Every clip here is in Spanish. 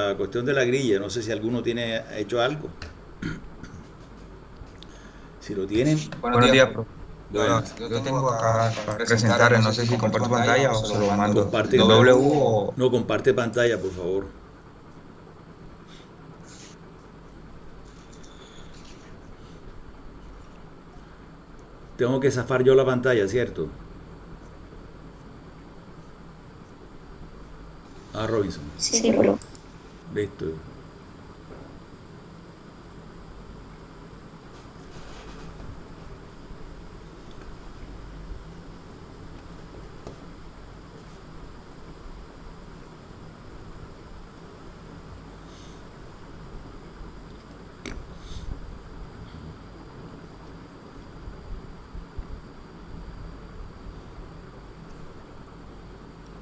la cuestión de la grilla. No sé si alguno tiene hecho algo. Si lo tienen, Buenos días, profe. bueno, Yo tengo acá para presentar, no sé si comparto pantalla o se lo mando comparte. en W o... No, comparte pantalla, por favor. Tengo que zafar yo la pantalla, ¿cierto? Robinson. Sí, bro. Listo.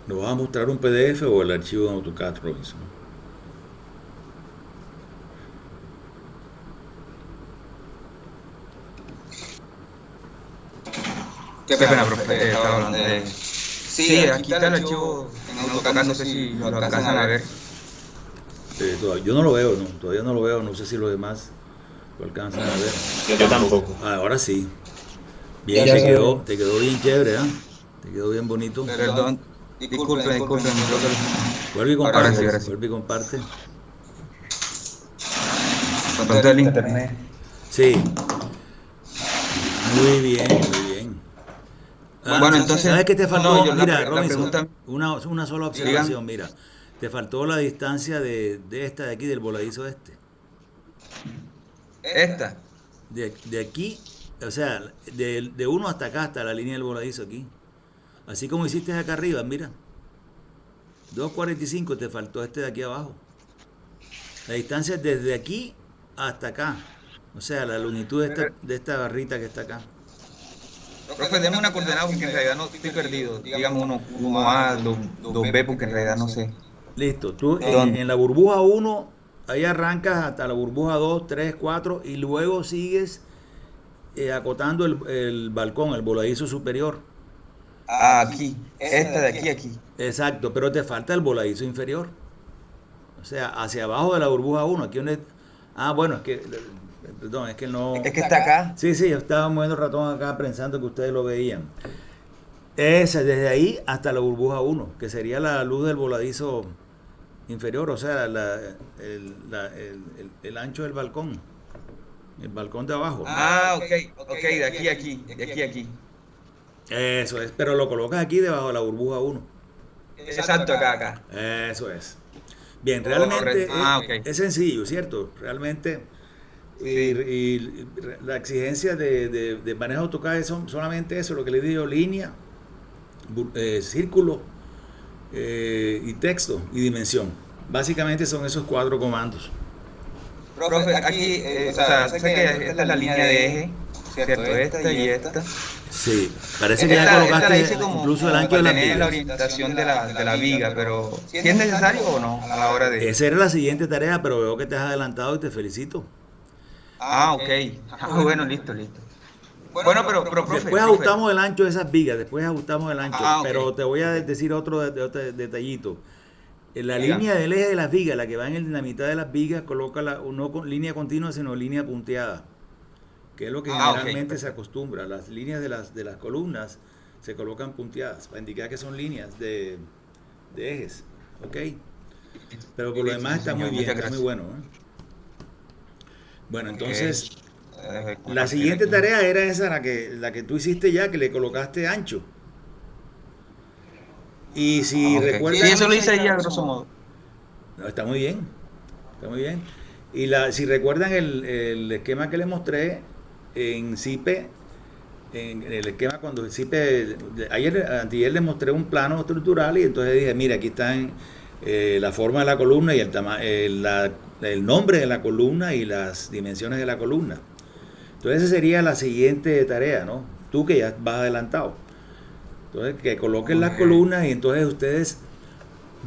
¿Nos vas a mostrar un PDF o el archivo en AutoCAD, Robinson? Qué pena, profe, estaba hablando de... Sí, aquí está el archivo en AutoCAD, no sé si lo alcanzan a ver. Yo no lo veo, no, todavía no lo veo, no sé si los demás lo alcanzan a ver. Yo tampoco. Ahora sí. Bien, te quedó bien chévere, ¿eh? Te quedó bien bonito. Perdón, disculpen. Vuelve y comparte, Ahora sí. vuelve y comparte. Con todo el internet. Sí. Muy bien, muy bien. Bueno, entonces... ¿Sabes qué te faltó? Mira, la Robinson, pregunta... una sola observación, mira. Te faltó la distancia de esta de aquí, del voladizo este. ¿Esta? De aquí, o sea, de uno hasta acá, hasta la línea del voladizo aquí. Así como hiciste acá arriba, mira. 2.45 te faltó este de aquí abajo. La distancia es desde aquí hasta acá. O sea, la longitud de esta barrita que está acá. Profe, denme una coordenada porque en realidad no estoy perdido. Digamos 1A, 2B porque en realidad no sé. Listo, tú en la burbuja 1, ahí arrancas hasta la burbuja 2, 3, 4 y luego sigues acotando el balcón, el voladizo superior. Aquí, esta de aquí. Exacto, pero te falta el voladizo inferior. O sea, hacia abajo de la burbuja 1, aquí donde... bueno, es que... Perdón, es que no... Es que está acá. Sí, yo estaba moviendo el ratón acá pensando que ustedes lo veían. Esa, desde ahí hasta la burbuja 1, que sería la luz del voladizo inferior, o sea, el ancho del balcón, el balcón de abajo. Ok, de aquí a aquí. Eso es, pero lo colocas aquí debajo de la burbuja 1. Exacto, acá. Eso es. Bien, realmente okay. es sencillo, ¿cierto? Realmente, Sí. y la exigencia de manejo AutoCAD es solamente eso, lo que le digo, línea, círculo, y texto y dimensión. Básicamente son esos 4 comandos. Profe, aquí, sé que esta es la línea de eje, ¿cierto? Esta y esta. Sí, parece que ya colocaste como, incluso el ancho de la viga. La orientación de la viga, pero ¿sí es necesario o no a la hora de...? Esa era la siguiente tarea, pero veo que te has adelantado y te felicito. Ok. Bueno, listo. Bueno, pero profe, después ajustamos el ancho de esas vigas, okay. Pero te voy a decir otro detallito. En la línea del eje de las vigas, la que va en la mitad de las vigas, coloca no con línea continua, sino línea punteada, que es lo que generalmente se acostumbra. Las líneas de las columnas se colocan punteadas para indicar que son líneas de ejes, ¿ok? Pero por lo demás está muy bien, está muy bueno, ¿eh? Bueno, entonces, la siguiente tarea era esa, la que tú hiciste ya, que le colocaste ancho. Y si recuerdan... Sí, eso lo hice ya, grosso modo. No, está muy bien. Y si recuerdan el esquema que les mostré en CIPE, en el esquema cuando CIPE, antier les mostré un plano estructural y entonces dije, mira, aquí están la forma de la columna y el nombre de la columna y las dimensiones de la columna. Entonces esa sería la siguiente tarea, ¿no? Tú que ya vas adelantado. Entonces que coloquen las columnas y entonces ustedes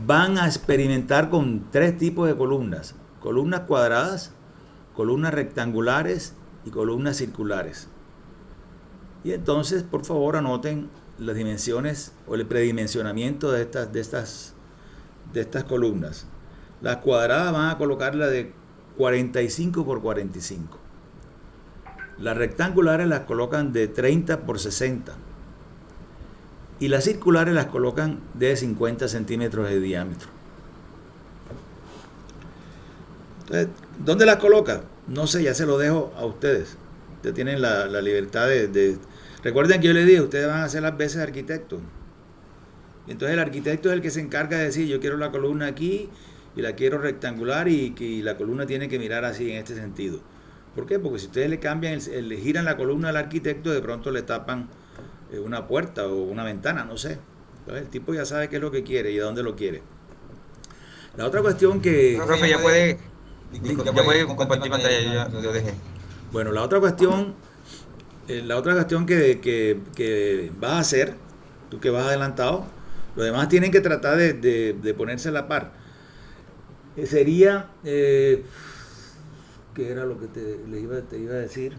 van a experimentar con 3 tipos de columnas. Columnas cuadradas, columnas rectangulares y columnas circulares. Y entonces, por favor, anoten las dimensiones o el predimensionamiento de estas columnas. Las cuadradas van a colocarlas de 45 por 45. Las rectangulares las colocan de 30 por 60. Y las circulares las colocan de 50 centímetros de diámetro. Entonces, ¿dónde las coloca? No sé, ya se lo dejo a ustedes. Ustedes tienen la libertad de... Recuerden que yo les dije, ustedes van a hacer las veces de arquitecto. Entonces el arquitecto es el que se encarga de decir, yo quiero la columna aquí y la quiero rectangular y la columna tiene que mirar así en este sentido. ¿Por qué? Porque si ustedes le cambian, le giran la columna al arquitecto, de pronto le tapan una puerta o una ventana, no sé. Entonces el tipo ya sabe qué es lo que quiere y a dónde lo quiere. La otra cuestión que... Profe, ya puede compartir pantalla, yo dejé. Bueno, la otra cuestión que vas a hacer, tú que vas adelantado, los demás tienen que tratar de ponerse a la par. Sería, ¿qué era lo que te iba a decir?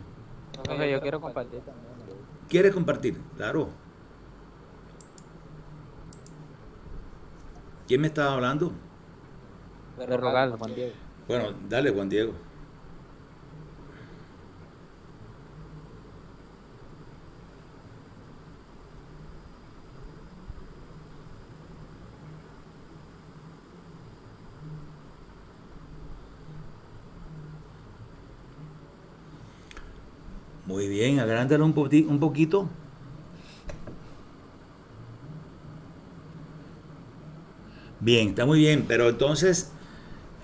Profe, yo quiero compartir también. ¿Quieres compartir? Claro. ¿Quién me estaba hablando? De rogar, Juan Diego. Bueno, dale, Juan Diego. Muy bien, agrándalo un poquito. Bien, está muy bien, pero entonces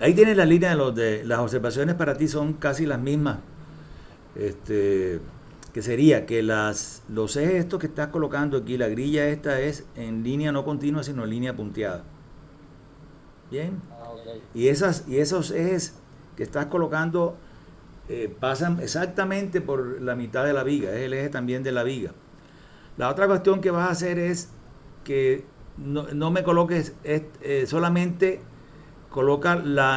ahí tienes la línea de las observaciones para ti son casi las mismas. Que sería que los ejes estos que estás colocando aquí, la grilla esta es en línea no continua, sino en línea punteada. Bien. Okay. Y esos ejes que estás colocando pasan exactamente por la mitad de la viga, es el eje también de la viga. La otra cuestión que vas a hacer es que no me coloques, solamente coloca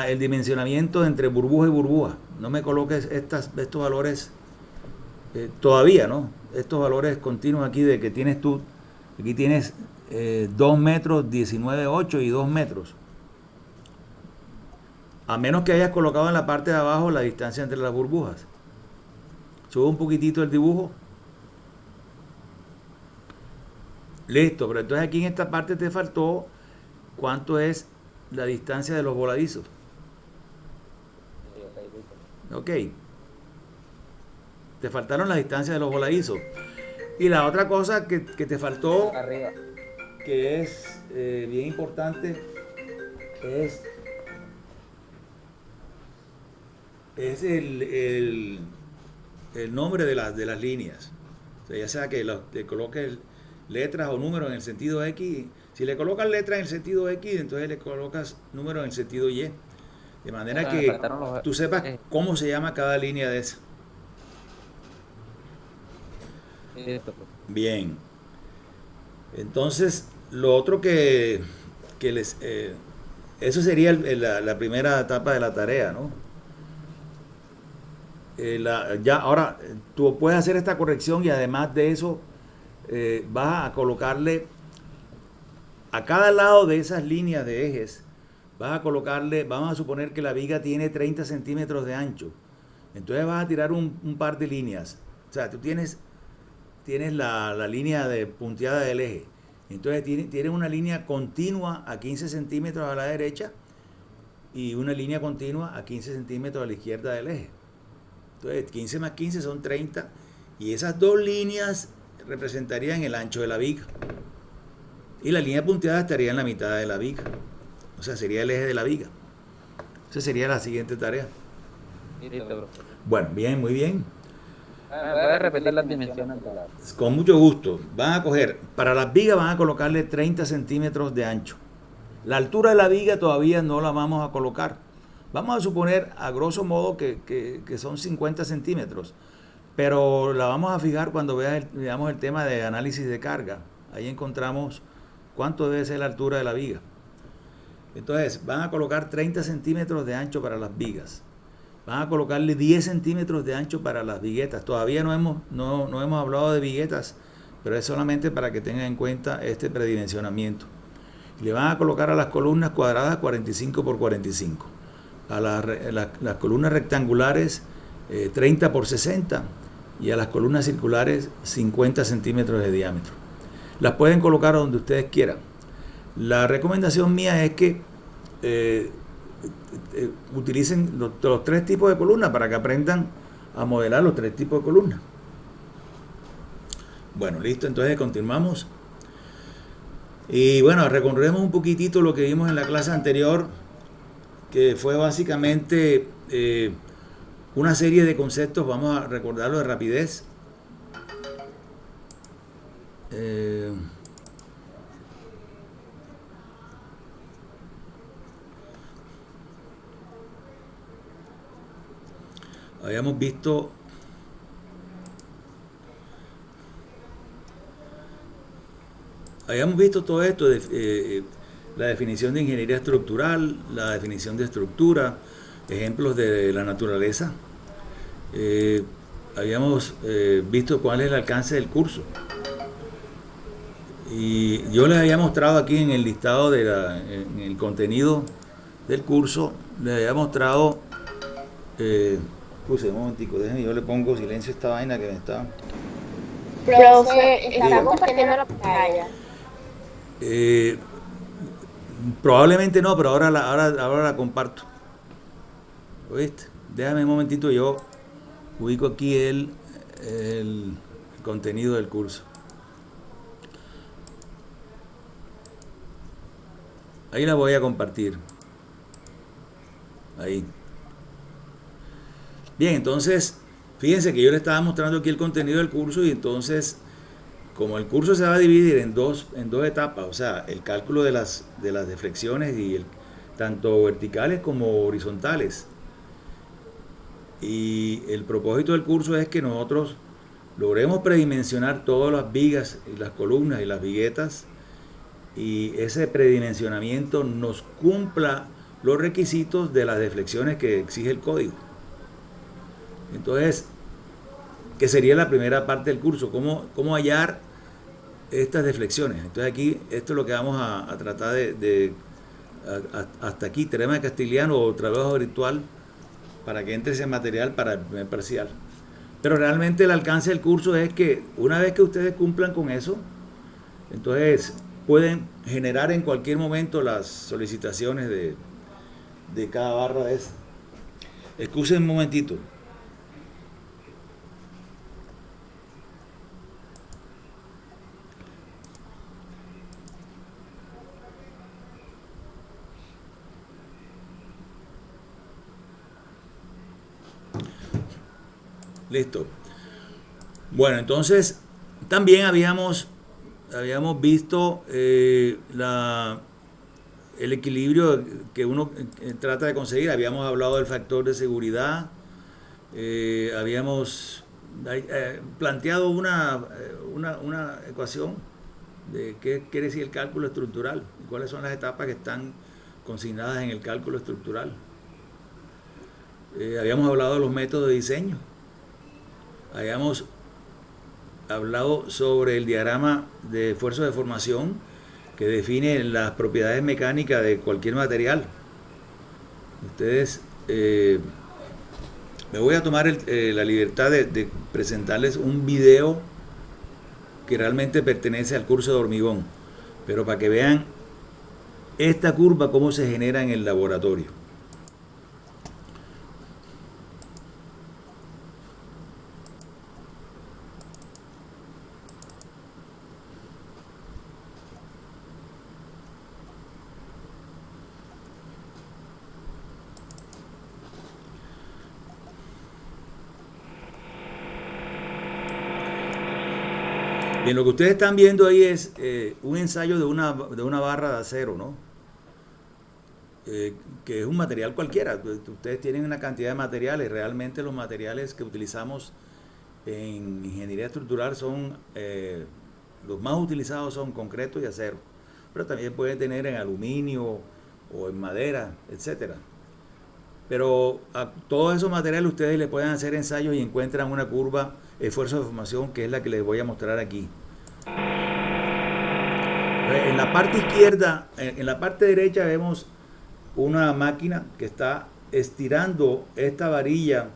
el dimensionamiento entre burbuja y burbuja. No me coloques estos valores todavía, ¿no? Estos valores continuos aquí de que tienes tú. Aquí tienes 2 metros, 19,8 y 2 metros. A menos que hayas colocado en la parte de abajo la distancia entre las burbujas. Sube un poquitito el dibujo. Listo, pero entonces aquí en esta parte te faltó cuánto es la distancia de los voladizos. Ok. Te faltaron las distancias de los voladizos. Y la otra cosa que te faltó, Arriba. que es bien importante, es el nombre de las líneas. O sea, ya sea que le coloques letras o números en el sentido X. Si le colocas letras en el sentido X, entonces le colocas números en el sentido Y. De manera que tú sepas cómo se llama cada línea de esa. Bien. Entonces, lo otro que eso sería la primera etapa de la tarea, ¿no? Ya ahora tú puedes hacer esta corrección y además de eso vas a colocarle a cada lado de esas líneas de ejes, vas a colocarle, vamos a suponer que la viga tiene 30 centímetros de ancho, entonces vas a tirar un par de líneas. O sea, tú tienes la línea de punteada del eje, entonces tienes una línea continua a 15 centímetros a la derecha y una línea continua a 15 centímetros a la izquierda del eje. Entonces 15 más 15 son 30 y esas dos líneas representarían el ancho de la viga y la línea punteada estaría en la mitad de la viga, o sea, sería el eje de la viga. Esa sería la siguiente tarea. Bueno, bien, muy bien. ¿Puedes repetir las dimensiones? Con mucho gusto. Van a coger, para las vigas van a colocarle 30 centímetros de ancho. La altura de la viga todavía no la vamos a colocar. Vamos a suponer a grosso modo que son 50 centímetros, pero la vamos a fijar cuando veamos el tema de análisis de carga. Ahí encontramos cuánto debe ser la altura de la viga. Entonces van a colocar 30 centímetros de ancho para las vigas. Van a colocarle 10 centímetros de ancho para las viguetas. Todavía no hemos hablado de viguetas, pero es solamente para que tengan en cuenta este predimensionamiento. Le van a colocar a las columnas cuadradas 45 por 45, a las columnas rectangulares 30 por 60 y a las columnas circulares 50 centímetros de diámetro. Las pueden colocar donde ustedes quieran. La recomendación mía es que utilicen los 3 tipos de columnas para que aprendan a modelar los 3 tipos de columnas. Bueno, listo, entonces continuamos. Y bueno, recorremos un poquitito lo que vimos en la clase anterior, que fue básicamente una serie de conceptos. Vamos a recordarlo de rapidez. Habíamos visto todo esto, la definición de ingeniería estructural, la definición de estructura, ejemplos de la naturaleza. Habíamos visto cuál es el alcance del curso. Y yo les había mostrado aquí en el listado, en el contenido del curso, les había mostrado... un momentico, déjenme, yo le pongo silencio a esta vaina que me está... Profe, está compartiendo la pantalla. Probablemente no, pero ahora la comparto. ¿Oíste? Déjame un momentito, yo ubico aquí el contenido del curso. Ahí la voy a compartir. Ahí. Bien, entonces, fíjense que yo les estaba mostrando aquí el contenido del curso y entonces, como el curso se va a dividir en dos etapas, o sea, el cálculo de las deflexiones y tanto verticales como horizontales. Y el propósito del curso es que nosotros logremos predimensionar todas las vigas y las columnas y las viguetas, y ese predimensionamiento nos cumpla los requisitos de las deflexiones que exige el código. Entonces, ¿qué sería la primera parte del curso? ¿Cómo hallar estas deflexiones? Entonces aquí, esto es lo que vamos a tratar hasta aquí, teorema de Castigliano o trabajo virtual, para que entre ese material para el primer parcial. Pero realmente el alcance del curso es que una vez que ustedes cumplan con eso, entonces pueden generar en cualquier momento las solicitaciones de cada barra de esa. Excusen un momentito. Listo. Bueno, entonces también habíamos visto el equilibrio que uno trata de conseguir. Habíamos hablado del factor de seguridad. Habíamos planteado una ecuación de qué quiere decir el cálculo estructural y cuáles son las etapas que están consignadas en el cálculo estructural. Habíamos hablado de los métodos de diseño. Habíamos hablado sobre el diagrama de esfuerzo de formación que define las propiedades mecánicas de cualquier material. Ustedes, me voy a tomar la libertad de presentarles un video que realmente pertenece al curso de hormigón, pero para que vean esta curva cómo se genera en el laboratorio. Bien, lo que ustedes están viendo ahí es un ensayo de una barra de acero, ¿no? Que es un material cualquiera. Ustedes tienen una cantidad de materiales. Realmente los materiales que utilizamos en ingeniería estructural son, los más utilizados son concreto y acero. Pero también pueden tener en aluminio o en madera, etcétera. Pero a todos esos materiales ustedes le pueden hacer ensayos y encuentran una curva esfuerzo de formación que es la que les voy a mostrar aquí. En la parte izquierda, en la parte derecha vemos una máquina que está estirando esta varilla,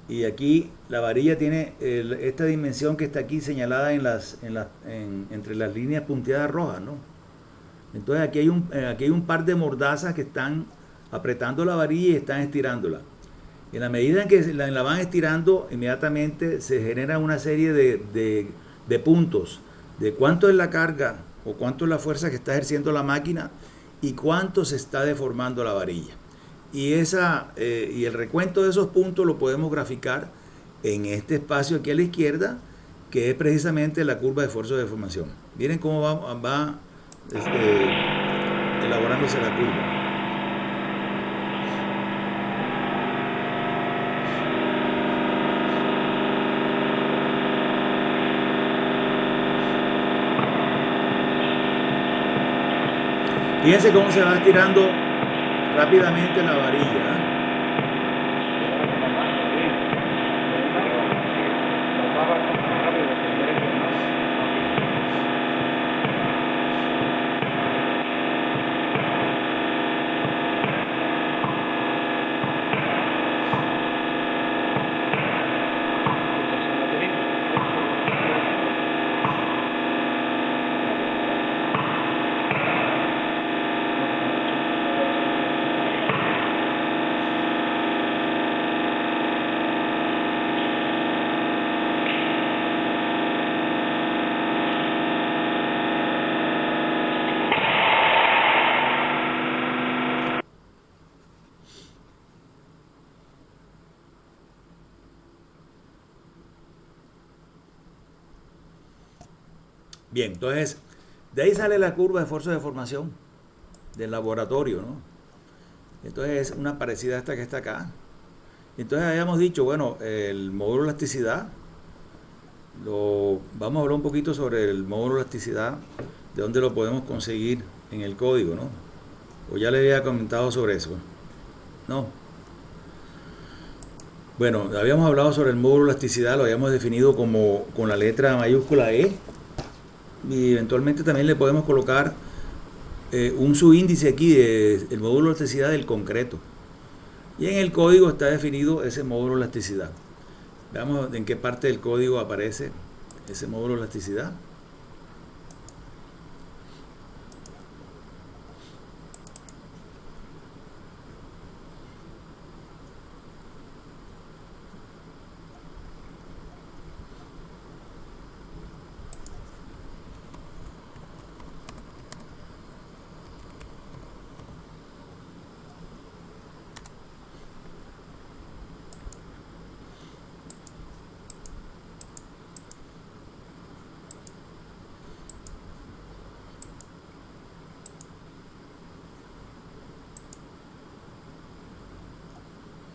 y aquí la varilla tiene esta dimensión que está aquí señalada entre las líneas punteadas rojas, ¿no? Entonces aquí hay un par de mordazas que están apretando la varilla y están estirándola. En la medida en que la van estirando, inmediatamente se genera una serie de puntos de cuánto es la carga o cuánto es la fuerza que está ejerciendo la máquina y cuánto se está deformando la varilla. Y el recuento de esos puntos lo podemos graficar en este espacio aquí a la izquierda, que es precisamente la curva de esfuerzo de deformación. Miren cómo va elaborándose la curva. Fíjense cómo se va estirando rápidamente la varilla, ¿eh? Bien, entonces, de ahí sale la curva de esfuerzo de deformación del laboratorio, ¿no? Entonces es una parecida a esta que está acá. Entonces habíamos dicho, bueno, el módulo de elasticidad, vamos a hablar un poquito sobre el módulo de elasticidad, de dónde lo podemos conseguir en el código, ¿no? O ya le había comentado sobre eso, ¿no? Bueno, habíamos hablado sobre el módulo de elasticidad, lo habíamos definido como con la letra mayúscula E, y eventualmente también le podemos colocar un subíndice aquí del módulo de elasticidad del concreto. Y en el código está definido ese módulo de elasticidad. Veamos en qué parte del código aparece ese módulo de elasticidad.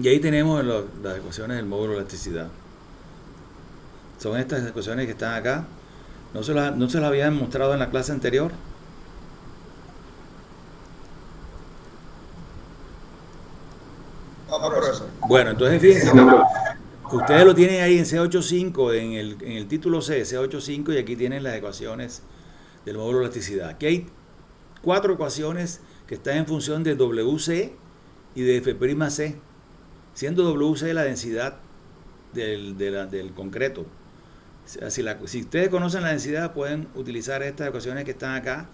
Y ahí tenemos las ecuaciones del módulo de elasticidad. Son estas ecuaciones que están acá. ¿No se las habían mostrado en la clase anterior? No, profesor. Bueno, entonces fíjense, ustedes lo tienen ahí en C8.5, en el título C, C8.5, y aquí tienen las ecuaciones del módulo de elasticidad. Aquí hay 4 ecuaciones que están en función de WC y de F'C, siendo WC la densidad del concreto. Si ustedes conocen la densidad, pueden utilizar estas ecuaciones que están acá,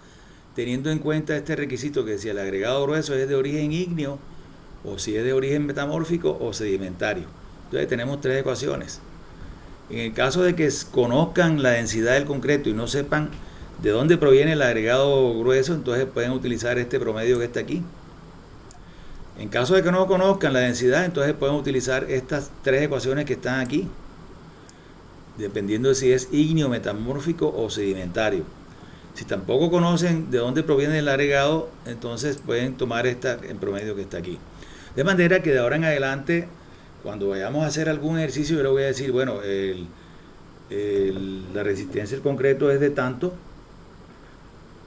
teniendo en cuenta este requisito que si el agregado grueso es de origen ígneo, o si es de origen metamórfico o sedimentario. Entonces tenemos 3 ecuaciones. En el caso de que conozcan la densidad del concreto y no sepan de dónde proviene el agregado grueso, entonces pueden utilizar este promedio que está aquí. En caso de que no conozcan la densidad, entonces pueden utilizar estas 3 ecuaciones que están aquí, dependiendo de si es ígneo, metamórfico o sedimentario. Si tampoco conocen de dónde proviene el agregado, entonces pueden tomar esta en promedio que está aquí. De manera que de ahora en adelante, cuando vayamos a hacer algún ejercicio, yo le voy a decir, bueno, la resistencia del concreto es de tanto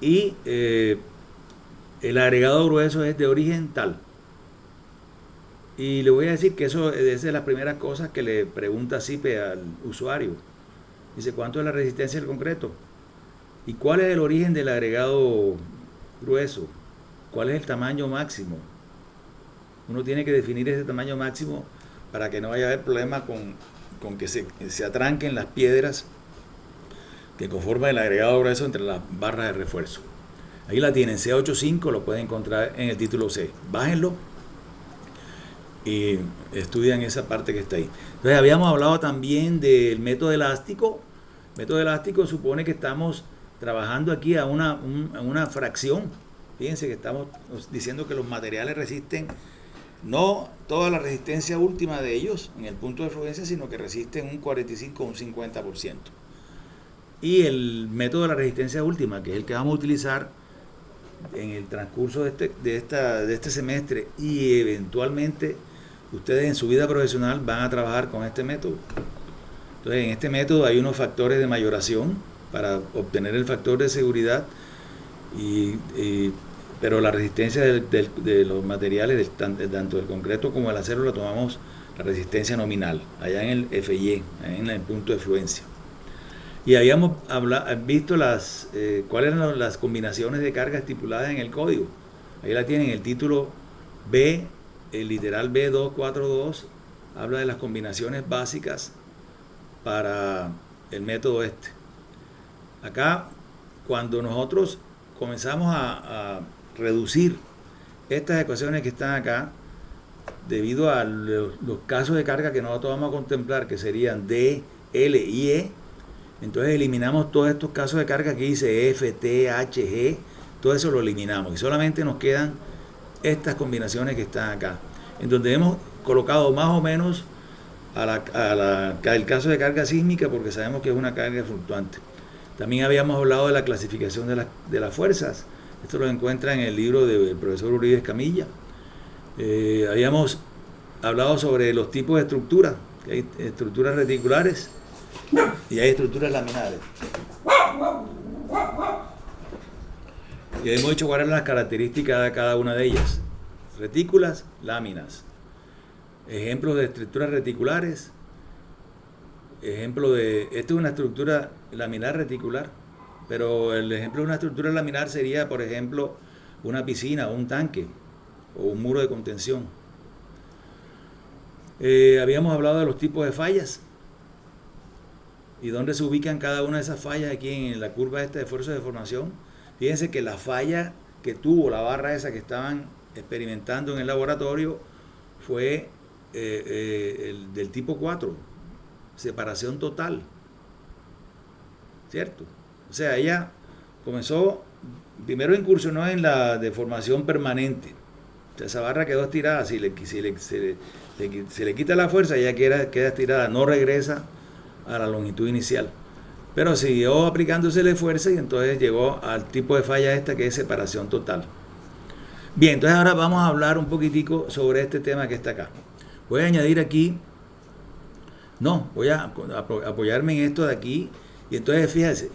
y el agregado grueso es de origen tal. Y le voy a decir que esa es de las primeras cosas que le pregunta CIPE al usuario. Dice, ¿cuánto es la resistencia del concreto? ¿Y cuál es el origen del agregado grueso? ¿Cuál es el tamaño máximo? Uno tiene que definir ese tamaño máximo para que no vaya a haber problema con que se atranquen las piedras que conforman el agregado grueso entre las barras de refuerzo. Ahí la tienen, C85, lo pueden encontrar en el título C. Bájenlo y estudian esa parte que está ahí. Entonces habíamos hablado también del método elástico. El método elástico supone que estamos trabajando aquí a una fracción. Fíjense que estamos diciendo que los materiales resisten no toda la resistencia última de ellos en el punto de fluencia, sino que resisten un 45 o un 50%. Y el método de la resistencia última, que es el que vamos a utilizar en el transcurso de este semestre, y eventualmente ustedes en su vida profesional van a trabajar con este método. Entonces, en este método hay unos factores de mayoración para obtener el factor de seguridad, pero la resistencia de los materiales, tanto del concreto como del acero, la tomamos la resistencia nominal, allá en el FY, en el punto de fluencia. Y habíamos visto cuáles eran las combinaciones de carga estipuladas en el código. Ahí la tienen, el título B, el literal B242, habla de las combinaciones básicas para el método este. Acá, cuando nosotros comenzamos a reducir estas ecuaciones que están acá, debido a los casos de carga que nosotros vamos a contemplar, que serían D, L y E, entonces eliminamos todos estos casos de carga que dice F, T, H, G, todo eso lo eliminamos y solamente nos quedan estas combinaciones que están acá, en donde hemos colocado más o menos el caso de carga sísmica, porque sabemos que es una carga fluctuante. También habíamos hablado de la clasificación de las fuerzas. Esto lo encuentra en el libro del profesor Uribe Escamilla. Habíamos hablado sobre los tipos de estructuras, que hay estructuras reticulares y hay estructuras laminares. Y hemos dicho cuáles eran las características de cada una de ellas. Retículas, láminas. Ejemplos de estructuras reticulares. Ejemplo esta es una estructura laminar reticular, pero el ejemplo de una estructura laminar sería, por ejemplo, una piscina o un tanque o un muro de contención. Habíamos hablado de los tipos de fallas y dónde se ubican cada una de esas fallas aquí en la curva esta de fuerza de deformación. Fíjense que la falla que tuvo la barra esa que estaban experimentando en el laboratorio fue del tipo 4, separación total, ¿cierto? O sea, ella primero incursionó en la deformación permanente. O sea, esa barra quedó estirada, se le quita la fuerza, ella queda estirada, no regresa a la longitud inicial. Pero siguió aplicándosele fuerza y entonces llegó al tipo de falla esta que es separación total. Bien, entonces ahora vamos a hablar un poquitico sobre este tema que está acá. Voy a añadir aquí, voy a apoyarme en esto de aquí, y entonces fíjense,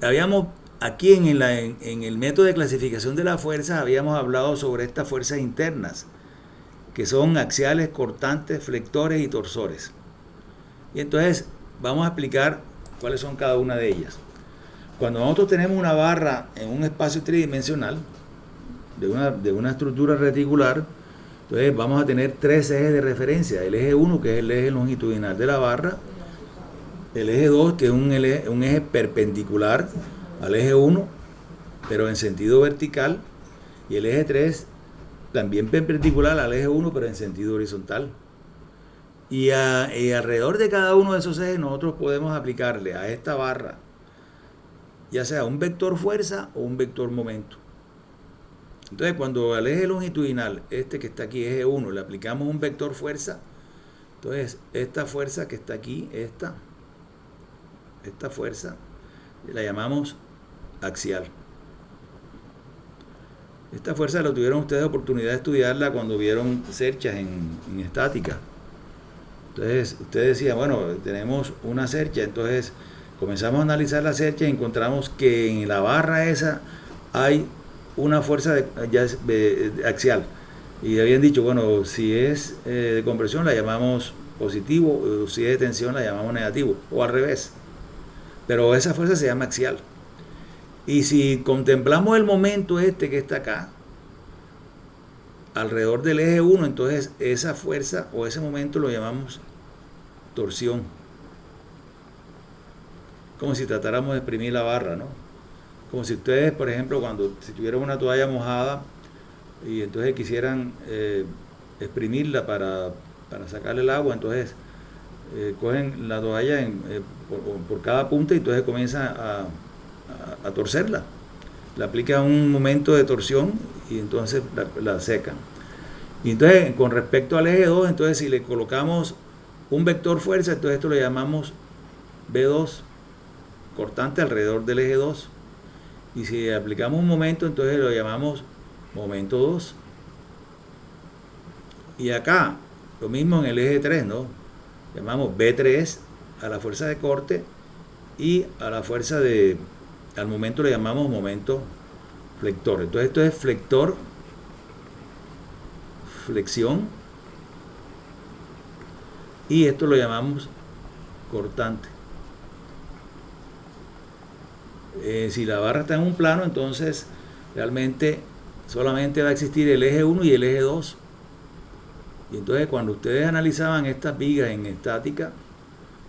habíamos aquí en el método de clasificación de las fuerzas, habíamos hablado sobre estas fuerzas internas, que son axiales, cortantes, flectores y torsores. Y entonces vamos a explicar cuáles son cada una de ellas. Cuando nosotros tenemos una barra en un espacio tridimensional, de una estructura reticular, entonces vamos a tener tres ejes de referencia. El eje 1, que es el eje longitudinal de la barra. El eje 2, que es un eje perpendicular al eje 1, pero en sentido vertical. Y el eje 3, también perpendicular al eje 1, pero en sentido horizontal. Y alrededor de cada uno de esos ejes nosotros podemos aplicarle a esta barra, ya sea un vector fuerza o un vector momento. Entonces, cuando al eje longitudinal, este que está aquí, eje 1, le aplicamos un vector fuerza, entonces esta fuerza que está aquí, esta fuerza, la llamamos axial. Esta fuerza la tuvieron ustedes oportunidad de estudiarla cuando vieron cerchas en estática. Entonces, ustedes decían, bueno, tenemos una cercha, entonces comenzamos a analizar la cercha y encontramos que en la barra esa hay una fuerza axial. Y habían dicho, bueno, si es de compresión la llamamos positivo, o si es de tensión la llamamos negativo, o al revés. Pero esa fuerza se llama axial. Y si contemplamos el momento este que está acá, alrededor del eje 1, entonces esa fuerza o ese momento lo llamamos torsión. Como si tratáramos de exprimir la barra, ¿no? Como si ustedes, por ejemplo, si tuvieran una toalla mojada y entonces quisieran exprimirla para sacarle el agua, entonces cogen la toalla por cada punta y entonces comienzan a torcerla. La aplican un momento de torsión y entonces la secan. Y entonces, con respecto al eje 2, entonces si le colocamos un vector fuerza, entonces esto lo llamamos B2, cortante alrededor del eje 2. Y si aplicamos un momento, entonces lo llamamos momento 2. Y acá, lo mismo en el eje 3, ¿no? Llamamos B3 a la fuerza de corte y a la fuerza al momento le llamamos momento flector. Entonces esto es flector, flexión, y esto lo llamamos cortante. Si la barra está en un plano, entonces realmente solamente va a existir el eje 1 y el eje 2. Y entonces cuando ustedes analizaban estas vigas en estática,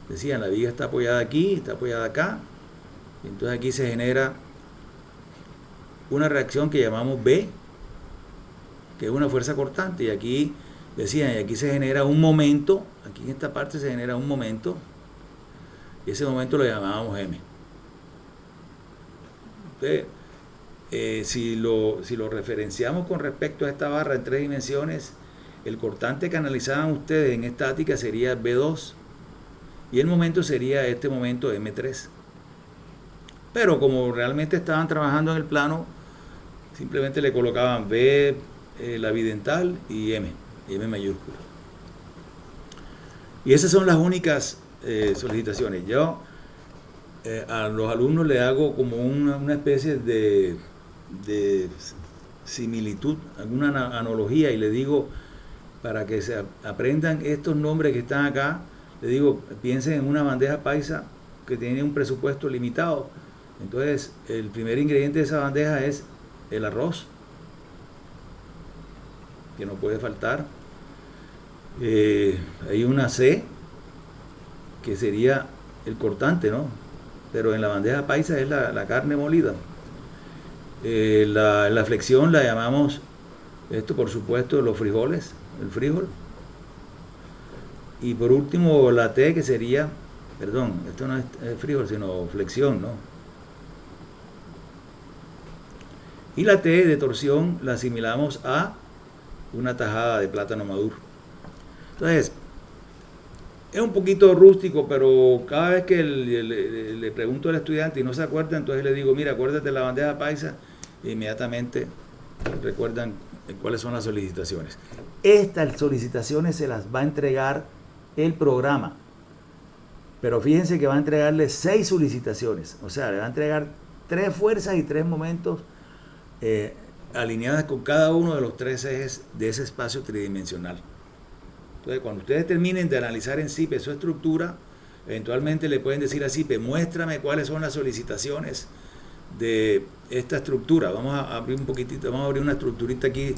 decían la viga está apoyada aquí, está apoyada acá, y entonces aquí se genera una reacción que llamamos B, que es una fuerza cortante, y aquí decían, y aquí se genera un momento, aquí en esta parte se genera un momento, y ese momento lo llamábamos M. Entonces, si lo referenciamos con respecto a esta barra en 3 dimensiones, el cortante que analizaban ustedes en estática sería B2 y el momento sería este momento M3. Pero como realmente estaban trabajando en el plano, simplemente le colocaban B, la bidental y M mayúscula. Y esas son las únicas solicitaciones. Yo a los alumnos le hago como una especie de similitud, alguna analogía, y le digo, para que se aprendan estos nombres que están acá, le digo, piensen en una bandeja paisa que tiene un presupuesto limitado. Entonces, el primer ingrediente de esa bandeja es el arroz, que no puede faltar. Hay una C, que sería el cortante, ¿no? Pero en la bandeja paisa es la carne molida. La flexión la llamamos, esto por supuesto, los frijoles, el frijol. Y por último la T, que sería, perdón, esto no es frijol, sino flexión, ¿no? Y la T de torsión la asimilamos a una tajada de plátano maduro. Entonces, es un poquito rústico, pero cada vez que le pregunto al estudiante y no se acuerda, entonces le digo, mira, acuérdate de la bandeja paisa, e inmediatamente recuerdan cuáles son las solicitaciones. Estas solicitaciones se las va a entregar el programa, pero fíjense que va a entregarle 6 solicitaciones, o sea, le va a entregar 3 fuerzas y 3 momentos alineadas con cada uno de los 3 ejes de ese espacio tridimensional. Entonces, cuando ustedes terminen de analizar en CIPE su estructura, eventualmente le pueden decir a CIPE, muéstrame cuáles son las solicitaciones de esta estructura. Vamos a abrir un poquitito, vamos a abrir una estructurita aquí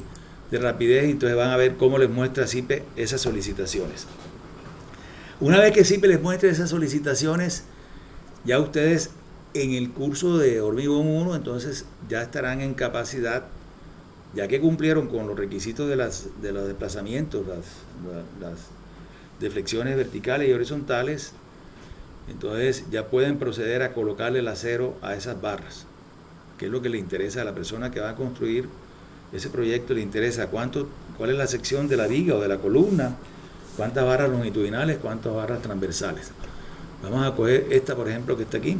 de rapidez y entonces van a ver cómo les muestra CIPE esas solicitaciones. Una vez que CIPE les muestre esas solicitaciones, ya ustedes en el curso de Hormigón 1, entonces ya estarán en capacidad, ya que cumplieron con los requisitos de los desplazamientos, las deflexiones verticales y horizontales, entonces ya pueden proceder a colocarle el acero a esas barras, que es lo que le interesa a la persona que va a construir ese proyecto. Le interesa cuál es la sección de la viga o de la columna, cuántas barras longitudinales, cuántas barras transversales. Vamos a coger esta, por ejemplo, que está aquí.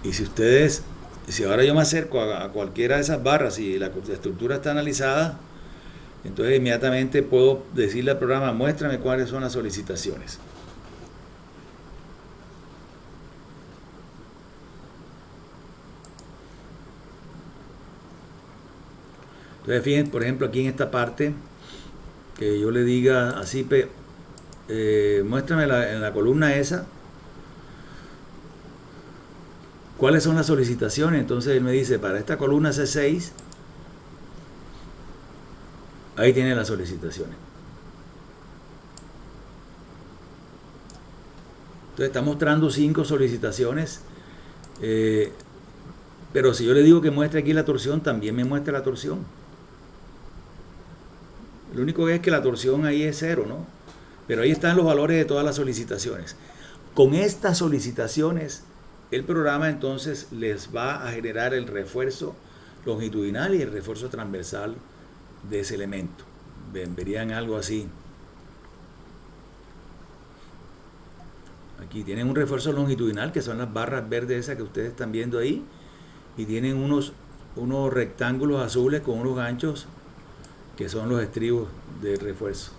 Y si ahora yo me acerco a cualquiera de esas barras y la estructura está analizada, entonces inmediatamente puedo decirle al programa, muéstrame cuáles son las solicitaciones. Entonces fíjense, por ejemplo, aquí en esta parte, que yo le diga a CIPE, muéstrame en la columna esa, ¿Cuáles son las solicitaciones? Entonces él me dice, para esta columna C6, ahí tiene las solicitaciones. Entonces está mostrando 5 solicitaciones, pero si yo le digo que muestre aquí la torsión, también me muestra la torsión. Lo único que es que la torsión ahí es 0, ¿no? Pero ahí están los valores de todas las solicitaciones. Con estas solicitaciones, el programa entonces les va a generar el refuerzo longitudinal y el refuerzo transversal de ese elemento. Verían algo así. Aquí tienen un refuerzo longitudinal, que son las barras verdes esas que ustedes están viendo ahí, y tienen unos rectángulos azules con unos ganchos que son los estribos de refuerzo.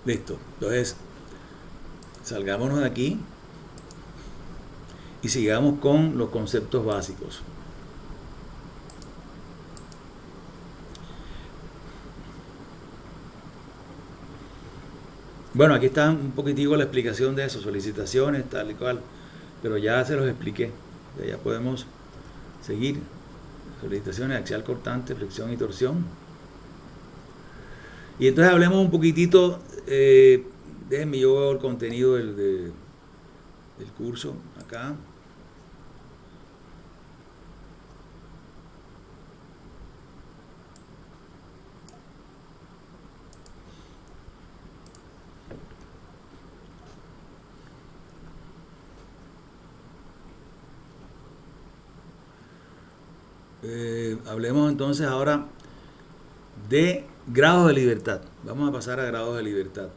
Listo. Entonces, salgámonos de aquí y sigamos con los conceptos básicos. Bueno, aquí está un poquitico la explicación de eso, solicitaciones, tal y cual, pero ya se los expliqué. Ya podemos seguir. Solicitaciones, axial cortante, flexión y torsión. Y entonces hablemos un poquitito, déjenme yo veo el contenido del curso acá. Hablemos entonces ahora de grados de libertad. Vamos a pasar a grados de libertad.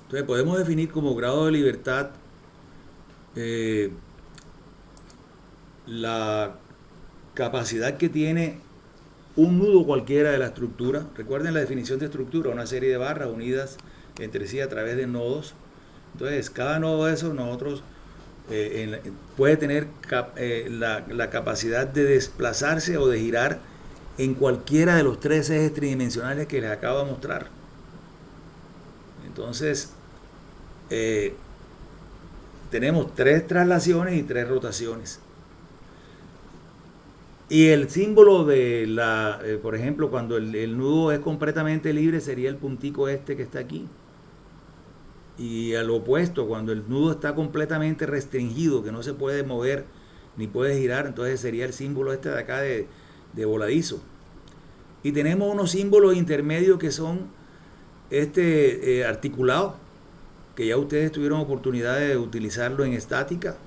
Entonces podemos definir como grado de libertad la capacidad que tiene un nudo cualquiera de la estructura. Recuerden la definición de estructura, una serie de barras unidas entre sí a través de nodos. Entonces cada nodo de esos nosotros puede tener la capacidad de desplazarse o de girar en cualquiera de los 3 ejes tridimensionales que les acabo de mostrar. Entonces tenemos 3 traslaciones y 3 rotaciones. Y el símbolo de por ejemplo, cuando el nudo es completamente libre, sería el puntico este que está aquí. Y al opuesto, cuando el nudo está completamente restringido, que no se puede mover ni puede girar, entonces sería el símbolo este de acá de voladizo. Y tenemos unos símbolos intermedios que son articulados, que ya ustedes tuvieron oportunidad de utilizarlo en estática.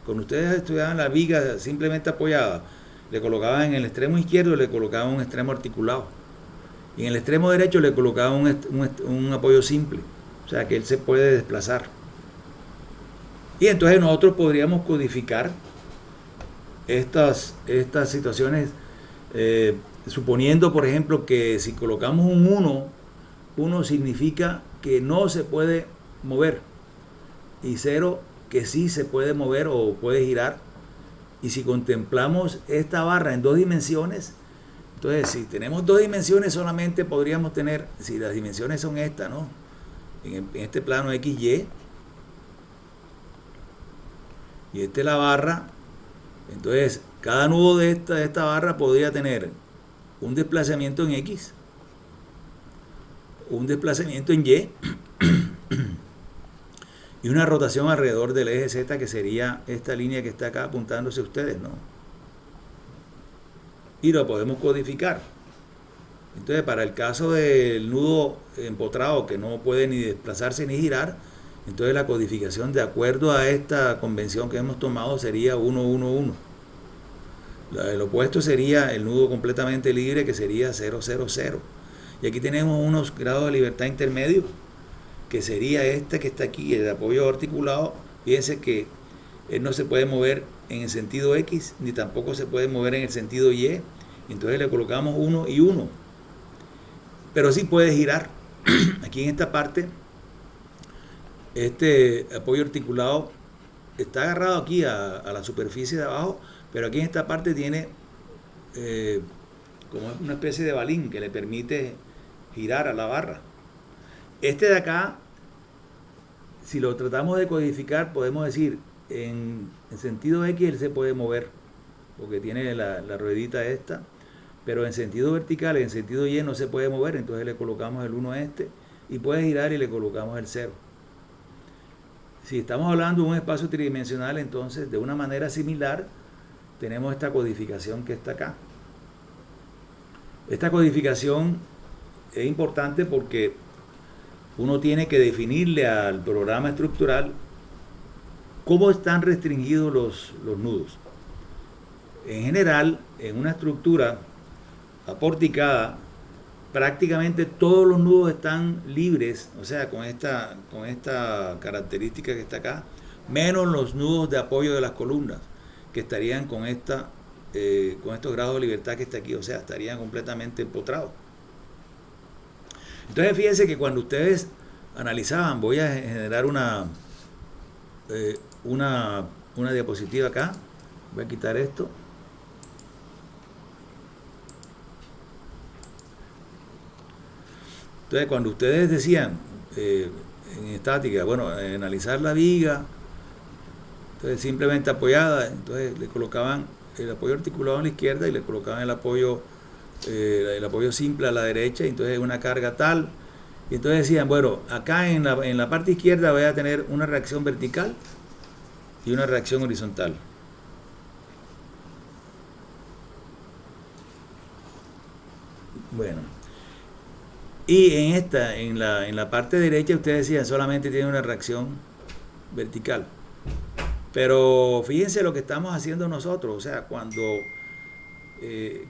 Cuando ustedes estudiaban la viga simplemente apoyada, le colocaban en el extremo izquierdo, le colocaban un extremo articulado. Y en el extremo derecho le colocaban un apoyo simple. O sea que él se puede desplazar. Y entonces nosotros podríamos codificar estas situaciones, suponiendo por ejemplo que si colocamos un 1 significa que no se puede mover, y 0 que sí se puede mover o puede girar. Y si contemplamos esta barra en 2 dimensiones, entonces si tenemos 2 dimensiones solamente podríamos tener, si las dimensiones son estas, ¿no? En este plano XY, y esta es la barra, entonces cada nudo de esta barra podría tener un desplazamiento en X, un desplazamiento en Y y una rotación alrededor del eje Z, que sería esta línea que está acá apuntándose a ustedes, ¿no? Y lo podemos codificar. Entonces, para el caso del nudo empotrado que no puede ni desplazarse ni girar, entonces la codificación de acuerdo a esta convención que hemos tomado sería 1, 1, 1. El opuesto sería el nudo completamente libre, que sería 0, 0, 0. Y aquí tenemos unos grados de libertad intermedios, que sería este que está aquí, el apoyo articulado. Fíjense que él no se puede mover en el sentido X, ni tampoco se puede mover en el sentido Y. Entonces le colocamos 1 y 1. Pero sí puede girar. Aquí en esta parte, este apoyo articulado está agarrado aquí a la superficie de abajo, pero aquí en esta parte tiene como una especie de balín que le permite girar a la barra. Este de acá si lo tratamos de codificar, podemos decir, en sentido X él se puede mover, porque tiene la ruedita esta, pero en sentido vertical, en sentido Y no se puede mover, entonces le colocamos el 1 a este, y puede girar y le colocamos el 0. Si estamos hablando de un espacio tridimensional, entonces de una manera similar tenemos esta codificación que está acá. Esta codificación es importante porque uno tiene que definirle al programa estructural cómo están restringidos los nudos. En general, en una estructura aporticada, prácticamente todos los nudos están libres, o sea, con esta característica que está acá, menos los nudos de apoyo de las columnas, que estarían con estos grados de libertad que está aquí, o sea, estarían completamente empotrados. Entonces, fíjense que cuando ustedes analizaban, voy a generar una diapositiva acá, voy a quitar esto. Entonces, cuando ustedes decían en estática, bueno, analizar la viga, entonces simplemente apoyada, entonces le colocaban el apoyo articulado a la izquierda y le colocaban el apoyo simple a la derecha, y entonces una carga tal, y entonces decían, bueno, acá en la parte izquierda voy a tener una reacción vertical y una reacción horizontal. Bueno. Y en la parte derecha ustedes decían solamente tiene una reacción vertical. Pero fíjense lo que estamos haciendo nosotros. O sea, cuando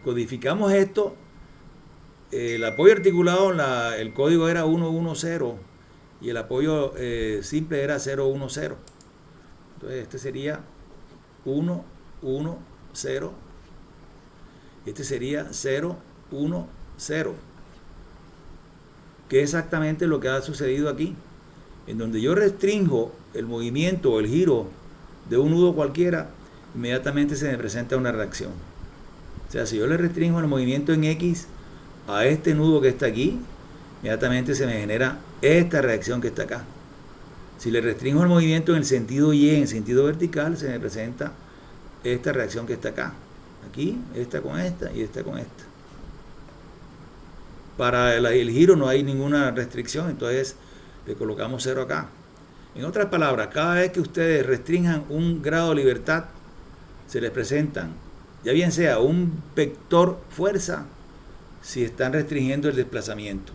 codificamos esto, el apoyo articulado, el código era 110 y el apoyo simple era 010. Entonces este sería 110 y este sería 010. Que es exactamente lo que ha sucedido aquí, en donde yo restringo el movimiento o el giro de un nudo cualquiera, inmediatamente se me presenta una reacción. O sea, si yo le restringo el movimiento en X a este nudo que está aquí, inmediatamente se me genera esta reacción que está acá. Si le restringo el movimiento en el sentido Y, en sentido vertical, se me presenta esta reacción que está acá. Aquí, esta con esta y esta con esta. Para el giro no hay ninguna restricción, entonces le colocamos 0 acá. En otras palabras, cada vez que ustedes restrinjan un grado de libertad, se les presentan, ya bien sea un vector fuerza, si están restringiendo el desplazamiento,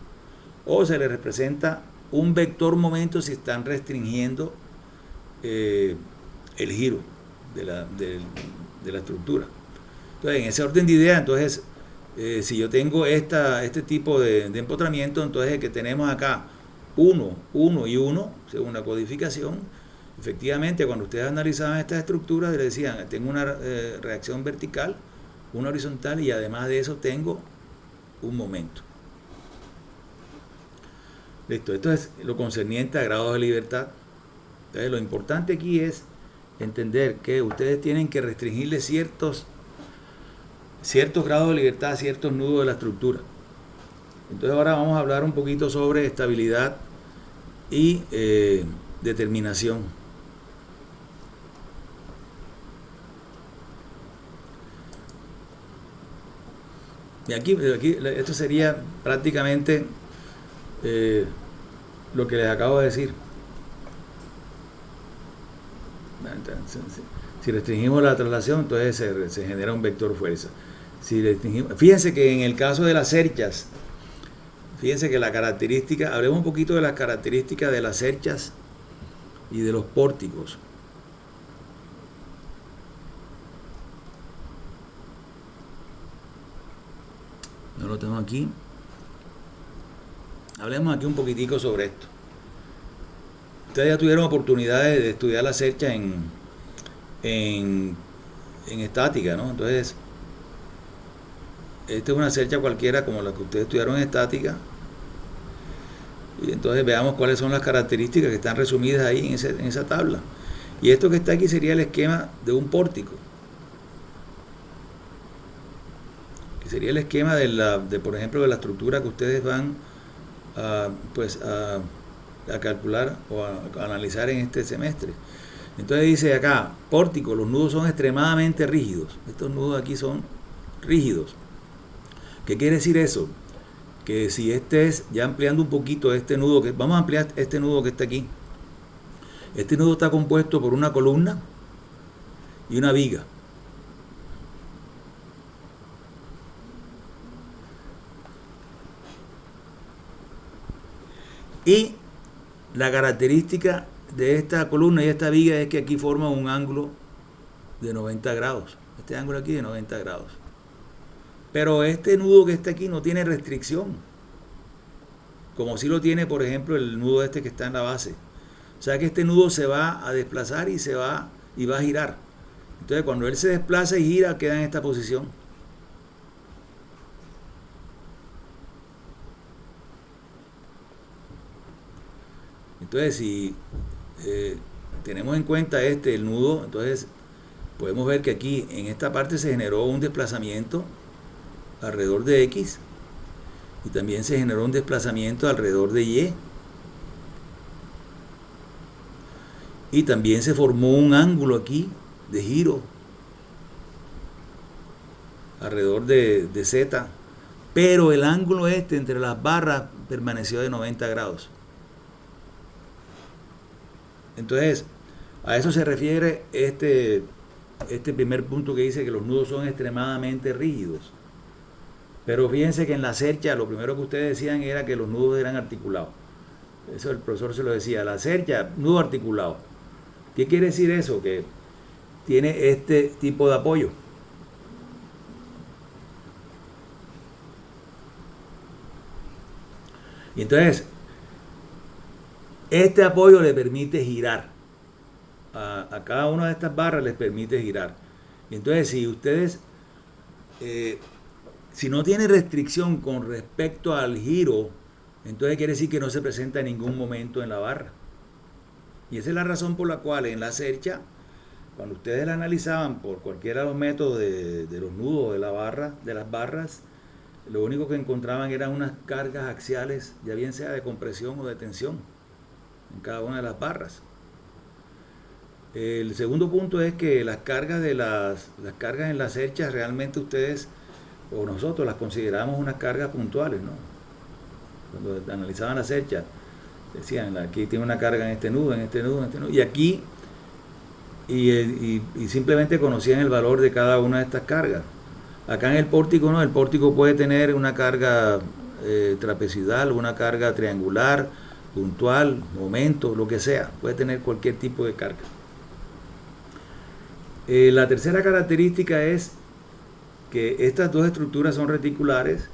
o se les representa un vector momento si están restringiendo el giro de la estructura. Entonces, en ese orden de ideas, entonces, si yo tengo este tipo de empotramiento, entonces el que tenemos acá 1, 1 y 1, según la codificación, efectivamente cuando ustedes analizaban estas estructuras, les decían, tengo una reacción vertical, una horizontal y además de eso tengo un momento. Listo, esto es lo concerniente a grados de libertad. Entonces lo importante aquí es entender que ustedes tienen que restringirle ciertos grados de libertad a ciertos nudos de la estructura. Entonces ahora vamos a hablar un poquito sobre estabilidad y determinación. Y aquí esto sería prácticamente lo que les acabo de decir. Si restringimos la traslación, entonces se genera un vector fuerza. Fíjense que en el caso de las cerchas, fíjense que la característica, hablemos un poquito de las características de las cerchas y de los pórticos. No lo tengo aquí. Hablemos aquí un poquitico sobre esto. Ustedes ya tuvieron oportunidades de estudiar la cercha en estática, ¿no? Entonces, esta es una cercha cualquiera como la que ustedes estudiaron en estática. Y entonces veamos cuáles son las características que están resumidas ahí en esa tabla. Y esto que está aquí sería el esquema de un pórtico. Que sería el esquema por ejemplo, de la estructura que ustedes van a a calcular o a analizar en este semestre. Entonces dice acá, pórtico, los nudos son extremadamente rígidos. Estos nudos aquí son rígidos. ¿Qué quiere decir eso? Que si este es, ya ampliando un poquito este nudo, que vamos a ampliar este nudo que está aquí. Este nudo está compuesto por una columna y una viga. Y la característica de esta columna y esta viga es que aquí forma un ángulo de 90 grados. Este ángulo aquí de 90 grados. Pero este nudo que está aquí no tiene restricción, como si lo tiene, por ejemplo, el nudo este que está en la base. O sea que este nudo se va a desplazar y va a girar. Entonces cuando él se desplaza y gira, queda en esta posición. Entonces si tenemos en cuenta el nudo, entonces podemos ver que aquí en esta parte se generó un desplazamiento alrededor de X y también se generó un desplazamiento alrededor de Y y también se formó un ángulo aquí de giro alrededor de Z, pero el ángulo entre las barras permaneció de 90 grados. Entonces a eso se refiere este primer punto que dice que los nudos son extremadamente rígidos. Pero fíjense que en la cercha lo primero que ustedes decían era que los nudos eran articulados. Eso el profesor se lo decía, la cercha, nudo articulado. ¿Qué quiere decir eso? Que tiene este tipo de apoyo. Y entonces, este apoyo le permite girar. A cada una de estas barras les permite girar. Y entonces, si ustedes... si no tiene restricción con respecto al giro, entonces quiere decir que no se presenta en ningún momento en la barra. Y esa es la razón por la cual en la cercha, cuando ustedes la analizaban por cualquiera de los métodos de los nudos de la barra, de las barras, lo único que encontraban eran unas cargas axiales, ya bien sea de compresión o de tensión, en cada una de las barras. El segundo punto es que las cargas cargas en la cercha realmente ustedes o nosotros las consideramos unas cargas puntuales, ¿no? Cuando analizaban la cercha, decían, aquí tiene una carga en este nudo, en este nudo, en este nudo, y aquí, y simplemente conocían el valor de cada una de estas cargas. Acá en el pórtico no, el pórtico puede tener una carga trapezoidal, una carga triangular, puntual, momento, lo que sea, puede tener cualquier tipo de carga. La tercera característica es que estas dos estructuras son reticulares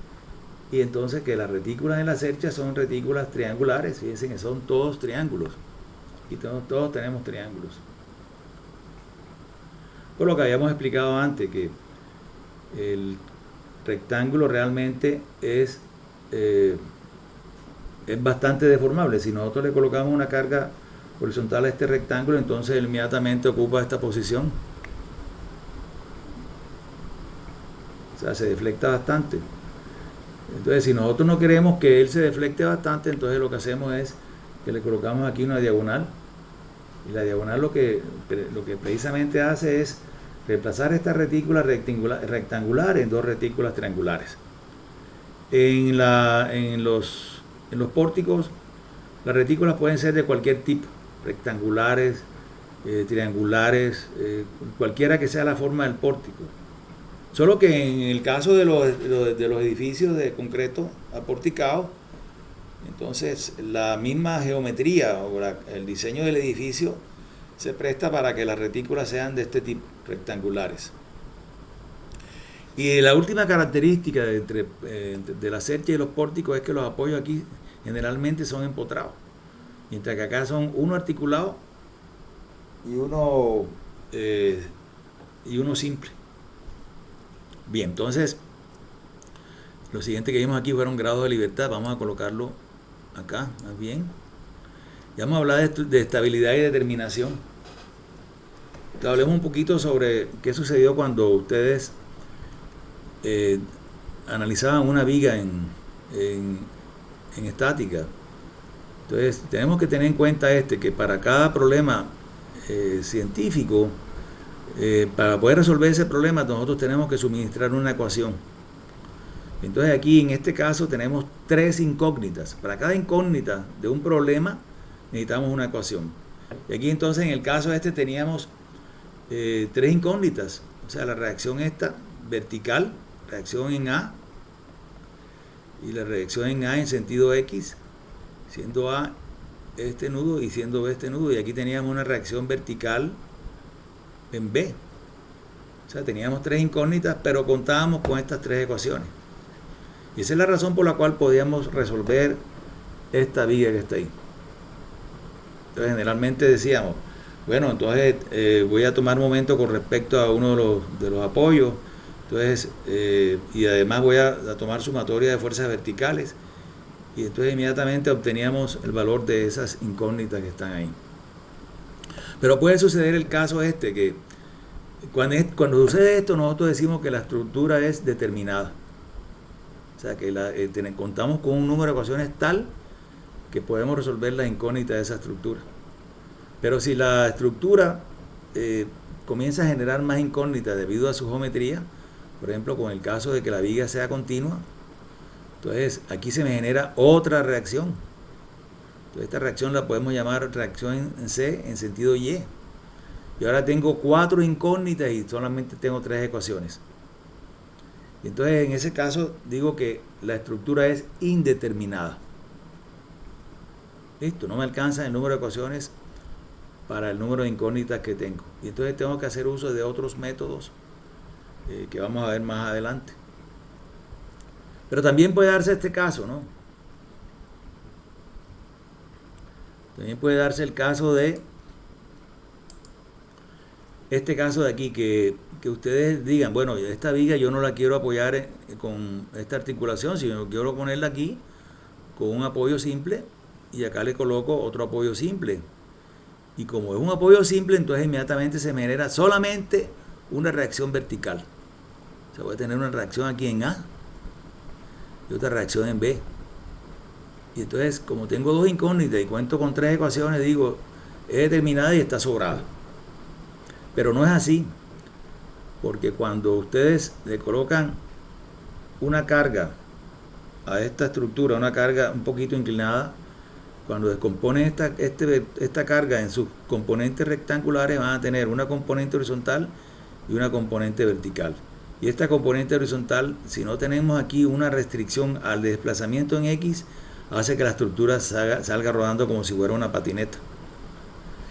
y entonces que las retículas en la cercha son retículas triangulares. Fíjense que son todos triángulos. Aquí todos tenemos triángulos. Por lo que habíamos explicado antes, que el rectángulo realmente es bastante deformable. Si nosotros le colocamos una carga horizontal a este rectángulo, entonces él inmediatamente ocupa esta posición. O sea, se deflecta bastante. Entonces, si nosotros no queremos que él se deflecte bastante, entonces lo que hacemos es que le colocamos aquí una diagonal. Y la diagonal lo que precisamente hace es reemplazar esta retícula rectangular en dos retículas triangulares. En los pórticos, las retículas pueden ser de cualquier tipo, rectangulares, triangulares, cualquiera que sea la forma del pórtico. Solo que en el caso de los edificios de concreto aporticados, entonces la misma geometría o el diseño del edificio se presta para que las retículas sean de este tipo, rectangulares. Y la última característica de la cercha y los pórticos es que los apoyos aquí generalmente son empotrados, mientras que acá son uno articulado y uno simple. Bien, entonces lo siguiente que vimos aquí fueron grados de libertad. Vamos a colocarlo acá, más bien. Ya vamos a hablar de estabilidad y determinación. Entonces, hablemos un poquito sobre qué sucedió cuando ustedes analizaban una viga en estática. Entonces, tenemos que tener en cuenta que para cada problema científico, para poder resolver ese problema, nosotros tenemos que suministrar una ecuación. Entonces, aquí en este caso tenemos 3 incógnitas. Para cada incógnita de un problema, necesitamos una ecuación. Y aquí entonces, en el caso teníamos 3 incógnitas. O sea, la reacción vertical, reacción en A, y la reacción en A en sentido X, siendo A este nudo y siendo B este nudo. Y aquí teníamos una reacción vertical en B. O sea, teníamos 3 incógnitas, pero contábamos con estas 3 ecuaciones. Y esa es la razón por la cual podíamos resolver esta viga que está ahí. Entonces, generalmente decíamos, bueno, entonces voy a tomar un momento con respecto a uno de los apoyos. Entonces, y además voy a tomar sumatoria de fuerzas verticales. Y entonces inmediatamente obteníamos el valor de esas incógnitas que están ahí. Pero puede suceder el caso que cuando sucede esto, nosotros decimos que la estructura es determinada. O sea, que contamos con un número de ecuaciones tal que podemos resolver las incógnitas de esa estructura. Pero si la estructura comienza a generar más incógnitas debido a su geometría, por ejemplo, con el caso de que la viga sea continua, entonces aquí se me genera otra reacción. Entonces esta reacción la podemos llamar reacción en C en sentido Y. Y ahora tengo 4 incógnitas y solamente tengo 3 ecuaciones. Y entonces en ese caso digo que la estructura es indeterminada. Listo, no me alcanza el número de ecuaciones para el número de incógnitas que tengo. Y entonces tengo que hacer uso de otros métodos que vamos a ver más adelante. Pero también puede darse este caso, ¿no? También puede darse el caso de este caso de aquí, que ustedes digan, bueno, esta viga yo no la quiero apoyar con esta articulación, sino quiero ponerla aquí con un apoyo simple y acá le coloco otro apoyo simple. Y como es un apoyo simple, entonces inmediatamente se me genera solamente una reacción vertical. O sea, voy a tener una reacción aquí en A y otra reacción en B. Y entonces, como tengo 2 incógnitas y cuento con 3 ecuaciones, digo, es determinada y está sobrada. Pero no es así, porque cuando ustedes le colocan una carga a esta estructura, una carga un poquito inclinada, cuando descomponen esta carga en sus componentes rectangulares, van a tener una componente horizontal y una componente vertical. Y esta componente horizontal, si no tenemos aquí una restricción al desplazamiento en X, hace que la estructura salga rodando como si fuera una patineta.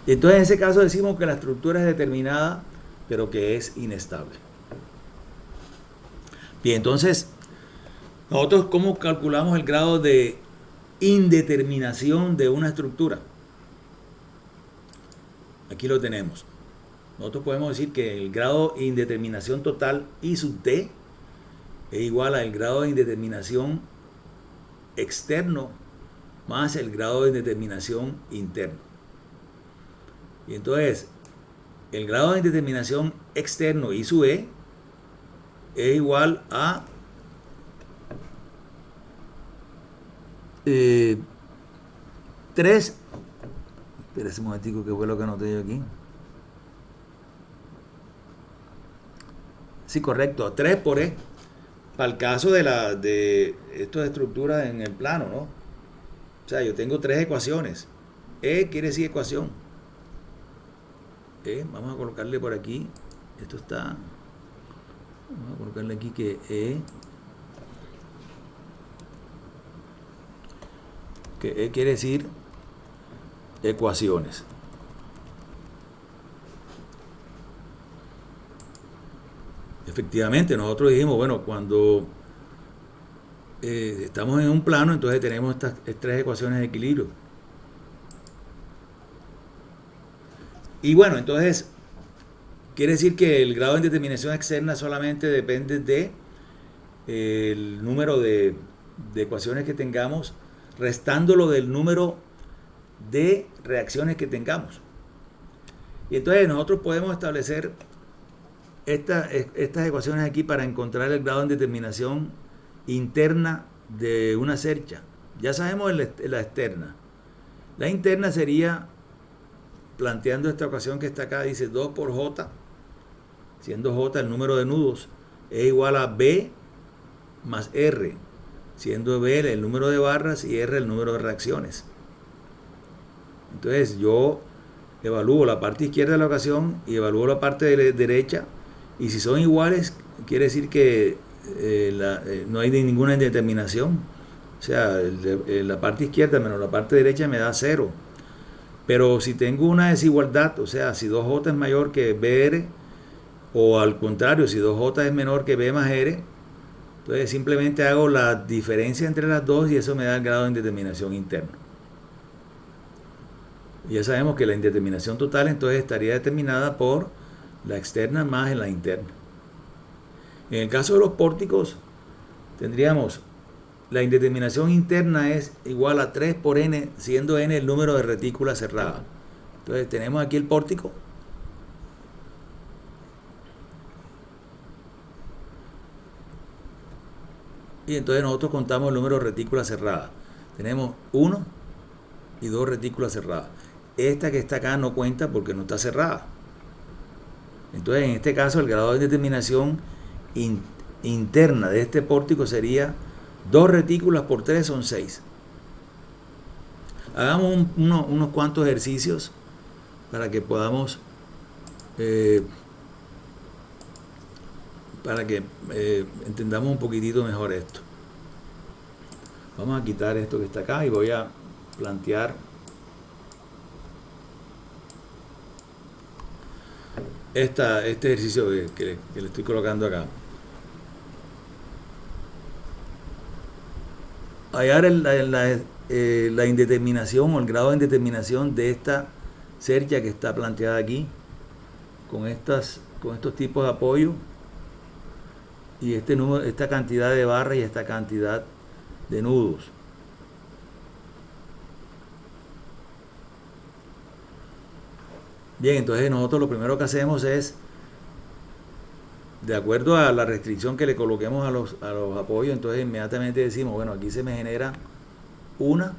Y entonces en ese caso decimos que la estructura es determinada, pero que es inestable. Bien, entonces, nosotros ¿cómo calculamos el grado de indeterminación de una estructura? Aquí lo tenemos. Nosotros podemos decir que el grado de indeterminación total I sub t es igual al grado de indeterminación externo más el grado de indeterminación interno. Y entonces, el grado de indeterminación externo I sub e es igual a 3. Espera un momentico, que fue lo que anoté yo aquí. Sí, correcto, 3 por E. Para el caso de estas estructuras en el plano, ¿no? O sea, yo tengo 3 ecuaciones. E quiere decir ecuación. Vamos a colocarle por aquí. Esto está. Vamos a colocarle aquí que E quiere decir ecuaciones. Efectivamente, nosotros dijimos, bueno, cuando estamos en un plano, entonces tenemos estas 3 ecuaciones de equilibrio. Y bueno, entonces quiere decir que el grado de indeterminación externa solamente depende de el número de ecuaciones que tengamos, restándolo del número de reacciones que tengamos. Y entonces nosotros podemos establecer estas ecuaciones aquí para encontrar el grado de indeterminación interna de una cercha. Ya sabemos la externa. La interna sería, planteando esta ecuación que está acá, dice 2 por J, siendo J el número de nudos, es igual a B más R, siendo B el número de barras y R el número de reacciones. Entonces yo evalúo la parte izquierda de la ecuación y evalúo la parte derecha, y si son iguales quiere decir que no hay ninguna indeterminación. O sea, la parte izquierda menos la parte derecha me da 0. Pero si tengo una desigualdad, o sea, si 2J es mayor que BR, o al contrario, si 2J es menor que B más R, entonces simplemente hago la diferencia entre las dos y eso me da el grado de indeterminación interno. Y ya sabemos que la indeterminación total entonces estaría determinada por la externa más la interna. En el caso de los pórticos, tendríamos la indeterminación interna es igual a 3 por n, siendo n el número de retículas cerradas. Entonces tenemos aquí el pórtico. Y entonces nosotros contamos el número de retículas cerradas. Tenemos 1 y 2 retículas cerradas. Esta que está acá no cuenta porque no está cerrada. Entonces en este caso el grado de indeterminación interna de este pórtico sería 2 retículas por 3 son 6. Hagamos unos cuantos ejercicios para que podamos entendamos un poquitito mejor esto. Vamos a quitar esto que está acá y voy a plantear este ejercicio que le estoy colocando acá. Hallar la indeterminación o el grado de indeterminación de esta cercha que está planteada aquí con estos tipos de apoyo y esta cantidad de barras y esta cantidad de nudos. Bien, entonces nosotros lo primero que hacemos es, de acuerdo a la restricción que le coloquemos a los apoyos, entonces inmediatamente decimos, bueno, aquí se me genera una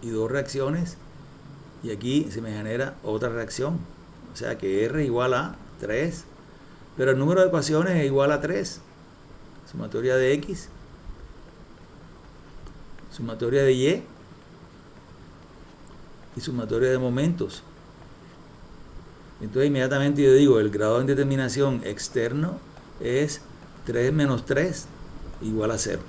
y 2 reacciones y aquí se me genera otra reacción. O sea que R igual a 3, pero el número de ecuaciones es igual a 3. Sumatoria de X, sumatoria de Y y sumatoria de momentos. Entonces inmediatamente yo digo, el grado de indeterminación externo es 3 menos 3 igual a 0.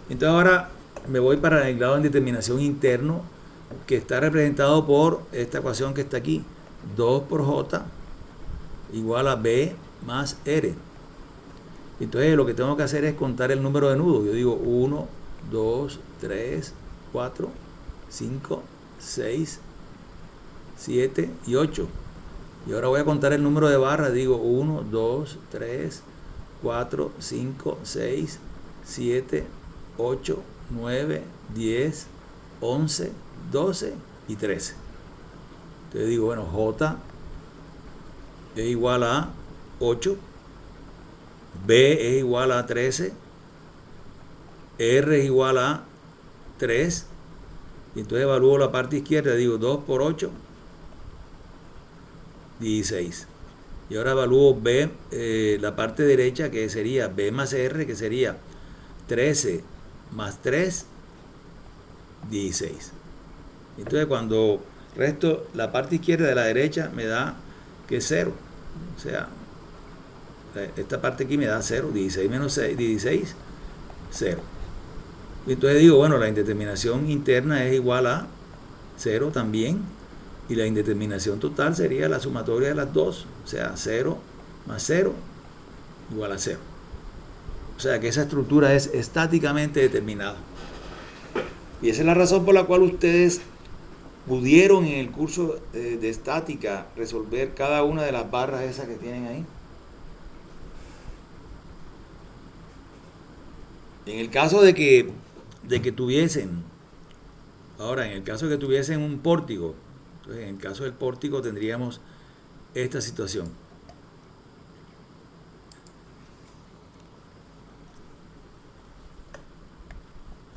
Entonces ahora me voy para el grado de indeterminación interno, que está representado por esta ecuación que está aquí. 2 por J igual a B más R. Entonces lo que tengo que hacer es contar el número de nudos. Yo digo 1, 2, 3, 4, 5, 6, 7 y 8. Y ahora voy a contar el número de barras. Digo 1, 2, 3, 4, 5, 6, 7, 8, 9, 10, 11, 12 y 13. Entonces digo, bueno, J es igual a 8, B es igual a 13, R es igual a 3, y entonces evalúo la parte izquierda, digo 2 por 8, 16. Y ahora evalúo B, la parte derecha, que sería B más R, que sería 13 más 3, 16. Entonces cuando resto la parte izquierda de la derecha me da que es 0. O sea, esta parte aquí me da 0, 16 menos 6, 16, 0. Y entonces digo, bueno, la indeterminación interna es igual a 0 también, y la indeterminación total sería la sumatoria de las dos, o sea, 0 más 0 igual a 0. O sea que esa estructura es estáticamente determinada. Y esa es la razón por la cual ustedes pudieron en el curso de estática resolver cada una de las barras esas que tienen ahí. En el caso de que tuviesen, ahora en el caso de que tuviesen un pórtico, entonces en el caso del pórtico tendríamos esta situación.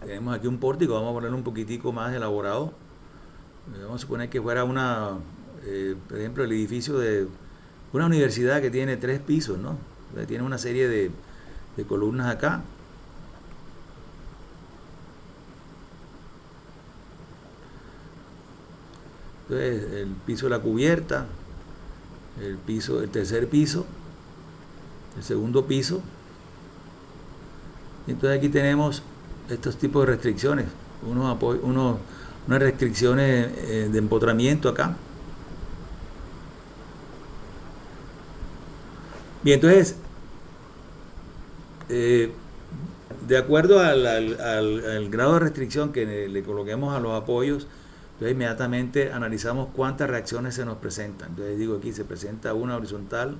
tenemos aquí un pórtico, vamos a ponerlo un poquitico más elaborado. Vamos a suponer que fuera por ejemplo, el edificio de una universidad que tiene 3 pisos, ¿no? Tiene una serie de columnas acá. Entonces, el piso de la cubierta, el tercer piso, el segundo piso. Y entonces aquí tenemos estos tipos de restricciones, unas restricciones de empotramiento acá. Bien, entonces, de acuerdo al grado de restricción que le coloquemos a los apoyos, entonces inmediatamente analizamos cuántas reacciones se nos presentan. Entonces digo aquí, se presenta una horizontal,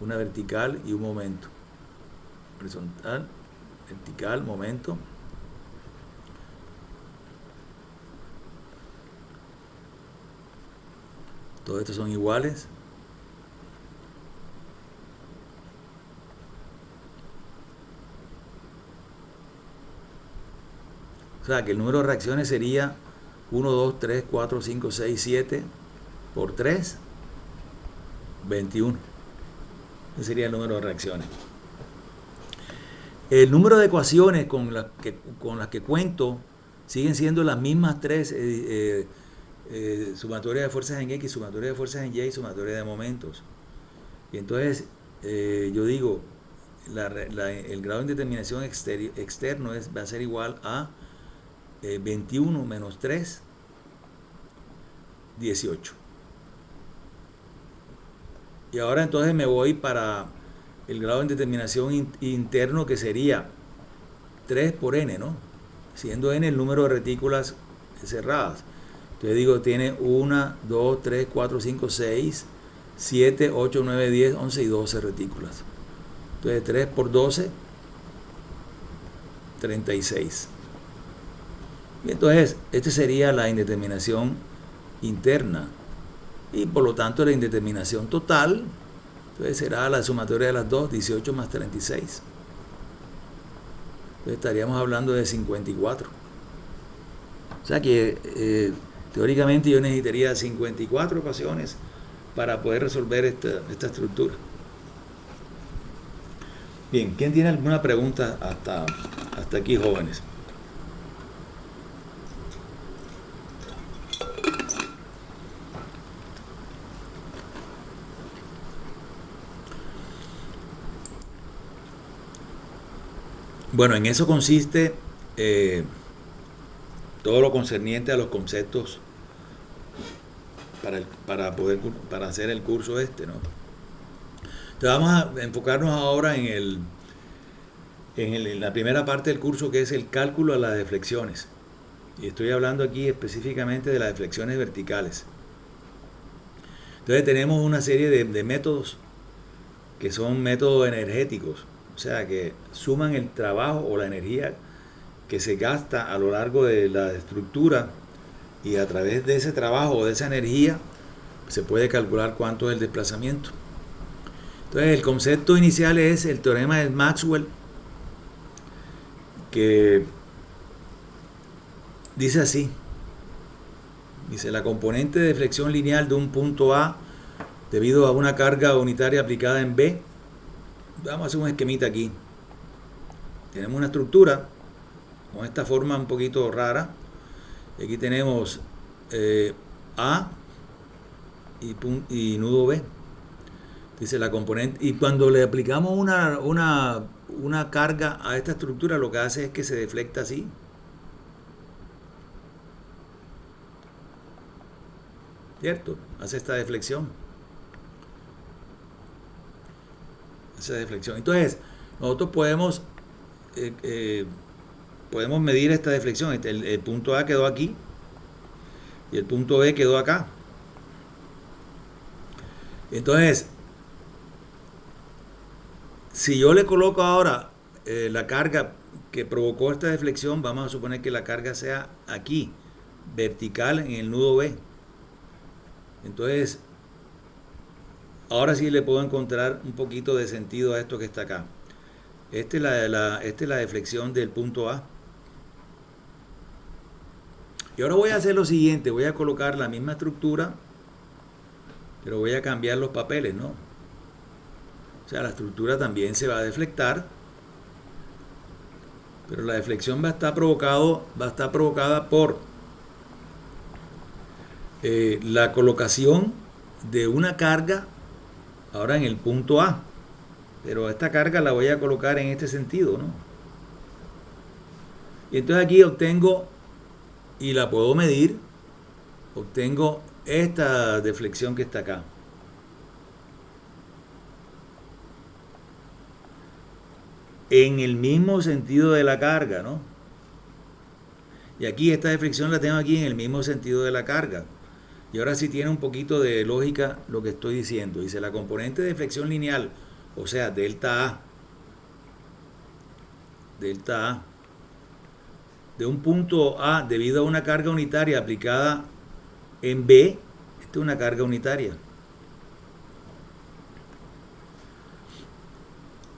una vertical y un momento. Horizontal, vertical, momento. Todos estos son iguales. O sea que el número de reacciones sería 1, 2, 3, 4, 5, 6, 7 por 3, 21. Ese sería el número de reacciones. El número de ecuaciones con las que cuento siguen siendo las mismas 3, sumatoria de fuerzas en X, sumatoria de fuerzas en Y y sumatoria de momentos. Y entonces yo digo, el grado de indeterminación externo va a ser igual a 21 menos 3, 18. Y ahora entonces me voy para el grado de indeterminación interno, que sería 3 por n, ¿no? Siendo n el número de retículas cerradas. Entonces digo, tiene 1, 2, 3, 4, 5, 6, 7, 8, 9, 10, 11 y 12 retículas. Entonces 3 por 12, 36. Y entonces, esta sería la indeterminación interna. Y por lo tanto, la indeterminación total, entonces será la sumatoria de las dos, 18 más 36. Entonces estaríamos hablando de 54. O sea que teóricamente yo necesitaría 54 ecuaciones para poder resolver esta estructura. Bien, ¿quién tiene alguna pregunta hasta aquí, jóvenes? Bueno, en eso consiste todo lo concerniente a los conceptos para hacer el curso este, ¿no? Entonces vamos a enfocarnos ahora en la primera parte del curso, que es el cálculo de las deflexiones. Y estoy hablando aquí específicamente de las deflexiones verticales. Entonces tenemos una serie de métodos que son métodos energéticos, o sea, que suman el trabajo o la energía que se gasta a lo largo de la estructura, y a través de ese trabajo o de esa energía se puede calcular cuánto es el desplazamiento. Entonces el concepto inicial es el teorema de Maxwell, que dice así. Dice: la componente de deflexión lineal de un punto A debido a una carga unitaria aplicada en B. Vamos a hacer un esquemita aquí. Tenemos una estructura con esta forma un poquito rara. Aquí tenemos A y nudo B. Dice la componente. Y cuando le aplicamos una carga a esta estructura, lo que hace es que se deflecta así. ¿Cierto? Hace esta deflexión. Entonces, nosotros podemos medir esta deflexión. El punto A quedó aquí y el punto B quedó acá. Entonces, si yo le coloco ahora la carga que provocó esta deflexión, vamos a suponer que la carga sea aquí, vertical en el nudo B. Entonces, ahora sí le puedo encontrar un poquito de sentido a esto que está acá. Esta es la deflexión del punto A. Y ahora voy a hacer lo siguiente, voy a colocar la misma estructura, pero voy a cambiar los papeles, ¿no? O sea, la estructura también se va a deflectar, pero la deflexión va a estar provocada por la colocación de una carga ahora en el punto A, pero esta carga la voy a colocar en este sentido, ¿no? Y entonces aquí obtengo, y la puedo medir, obtengo esta deflexión que está acá. En el mismo sentido de la carga, ¿no? Y aquí esta deflexión la tengo aquí en el mismo sentido de la carga. Y ahora sí tiene un poquito de lógica lo que estoy diciendo. Dice la componente de deflexión lineal, o sea, delta A, de un punto A debido a una carga unitaria aplicada en B, esta es una carga unitaria,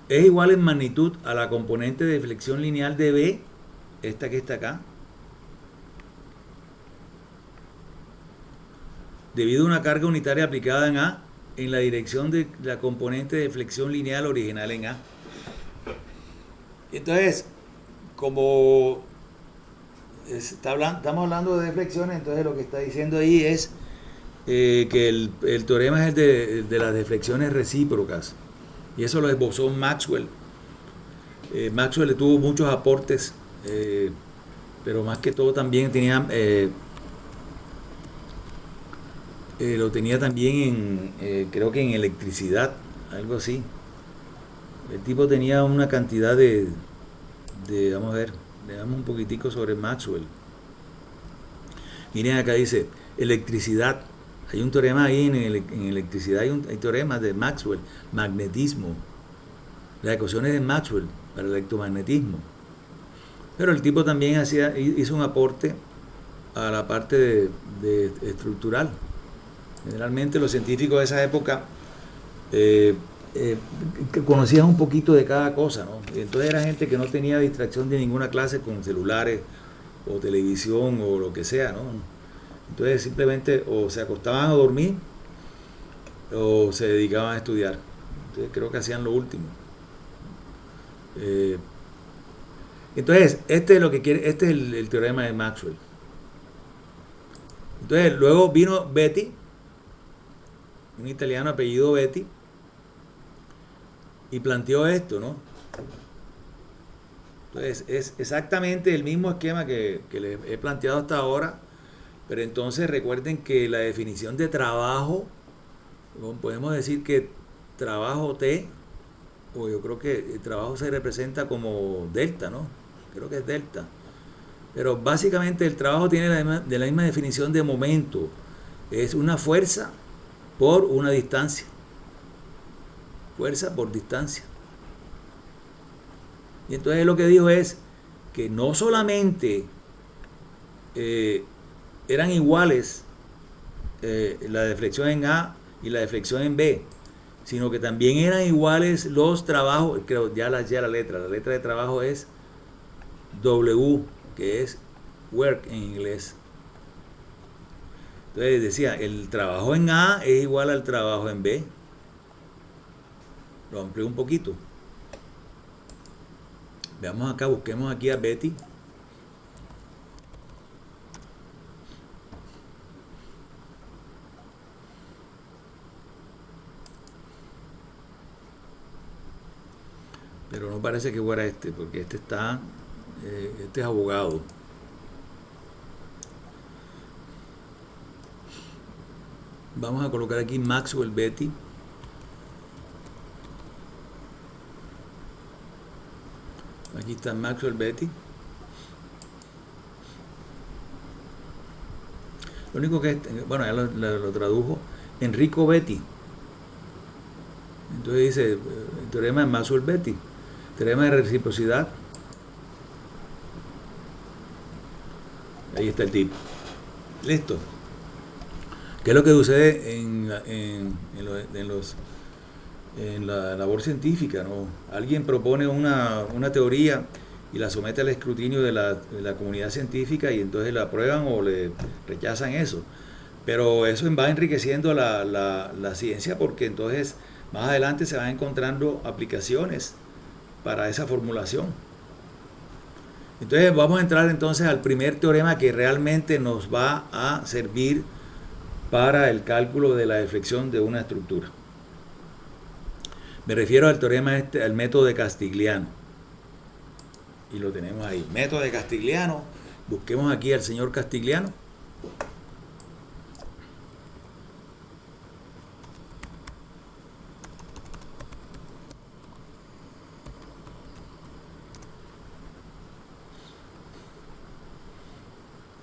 es igual en magnitud a la componente de deflexión lineal de B, esta que está acá, debido a una carga unitaria aplicada en A en la dirección de la componente de deflexión lineal original en A. Entonces, como estamos hablando de deflexiones, entonces lo que está diciendo ahí es que el teorema es el de las deflexiones recíprocas. Y eso lo esbozó Maxwell. Maxwell le tuvo muchos aportes, pero más que todo también tenía... lo tenía también creo que en electricidad, algo así. El tipo tenía una cantidad de vamos a ver, le damos un poquitico sobre Maxwell. Miren acá dice, electricidad. Hay un teorema ahí en electricidad, hay teoremas de Maxwell, magnetismo, las ecuaciones de Maxwell para el electromagnetismo. Pero el tipo también hizo un aporte a la parte de estructural. Generalmente los científicos de esa época conocían un poquito de cada cosa, ¿no? Entonces era gente que no tenía distracción de ninguna clase con celulares o televisión o lo que sea, ¿no? Entonces simplemente o se acostaban a dormir o se dedicaban a estudiar. Entonces creo que hacían lo último. Entonces este es el teorema de Maxwell. Entonces luego vino Betti, un italiano apellido Betti, y planteó esto, ¿no? Entonces es exactamente el mismo esquema que les he planteado hasta ahora, pero entonces recuerden que la definición de trabajo, podemos decir que trabajo T, o yo creo que el trabajo se representa como delta, ¿no? Creo que es delta. Pero básicamente el trabajo tiene la misma definición de momento. Es una fuerza por una distancia. Fuerza por distancia. Y entonces lo que dijo es que no solamente eran iguales la deflexión en A y la deflexión en B, sino que también eran iguales los trabajos. Creo ya la letra de trabajo es W, que es work en inglés. Entonces decía, el trabajo en A es igual al trabajo en B. Lo amplío un poquito. Veamos acá, busquemos aquí a Betti. Pero no parece que fuera este, porque este es abogado. Vamos a colocar aquí Maxwell Betti. Aquí está Maxwell Betti. Lo único que bueno, ya lo tradujo Enrico Betti. Entonces dice el teorema de Maxwell Betti, teorema de reciprocidad. Ahí está el tipo. Listo. ¿Qué es lo que sucede en la labor científica, ¿no? Alguien propone una teoría y la somete al escrutinio de la comunidad científica y entonces la aprueban o le rechazan eso. Pero eso va enriqueciendo la ciencia porque entonces más adelante se van encontrando aplicaciones para esa formulación. Entonces vamos a entrar entonces al primer teorema que realmente nos va a servir para el cálculo de la deflexión de una estructura. Me refiero al teorema al método de Castigliano. Y lo tenemos ahí. Método de Castigliano. Busquemos aquí al señor Castigliano.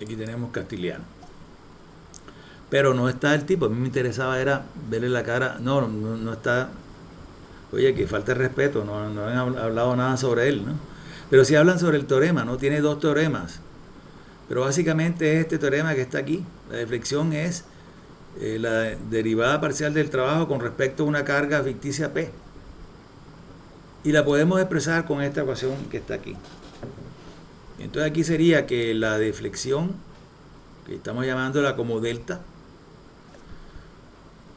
Aquí tenemos Castigliano. Pero no está el tipo. A mí me interesaba era verle la cara. No está. Oye, que falta de respeto. No han hablado nada sobre él, ¿no? Pero sí hablan sobre el teorema, ¿no? Tiene dos teoremas. Pero básicamente es este teorema que está aquí. La deflexión es la derivada parcial del trabajo con respecto a una carga ficticia P. Y la podemos expresar con esta ecuación que está aquí. Entonces aquí sería que la deflexión, que estamos llamándola como delta,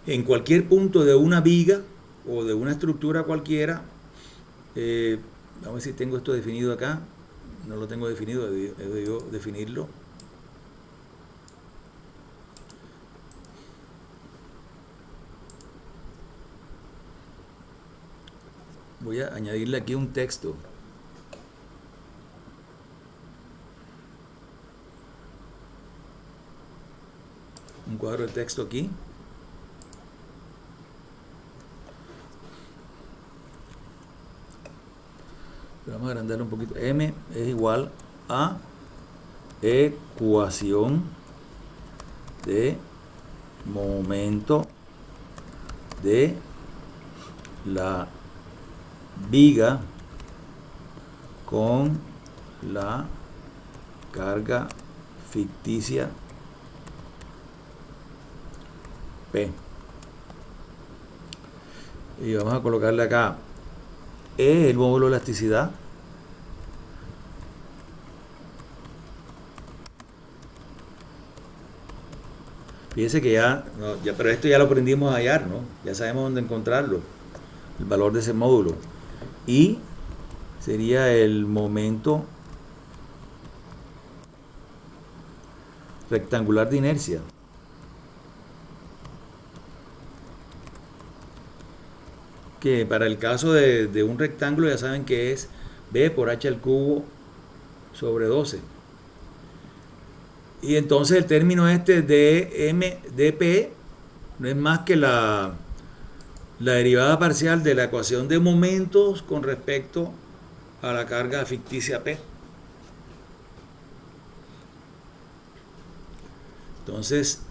en cualquier punto de una viga o de una estructura cualquiera, vamos a ver si tengo esto definido acá. No lo tengo definido, he debido definirlo. Voy a añadirle aquí un texto. Un cuadro de texto aquí. Vamos a agrandarlo un poquito. M es igual a ecuación de momento de la viga con la carga ficticia P. Y vamos a colocarle acá E, el módulo de elasticidad. Fíjense que pero esto ya lo aprendimos a hallar, ¿no? Ya sabemos dónde encontrarlo, el valor de ese módulo. Y sería el momento rectangular de inercia. Que para el caso de un rectángulo ya saben que es B por H al cubo sobre 12. Y entonces el término este de M dP no es más que la derivada parcial de la ecuación de momentos con respecto a la carga ficticia P. Entonces,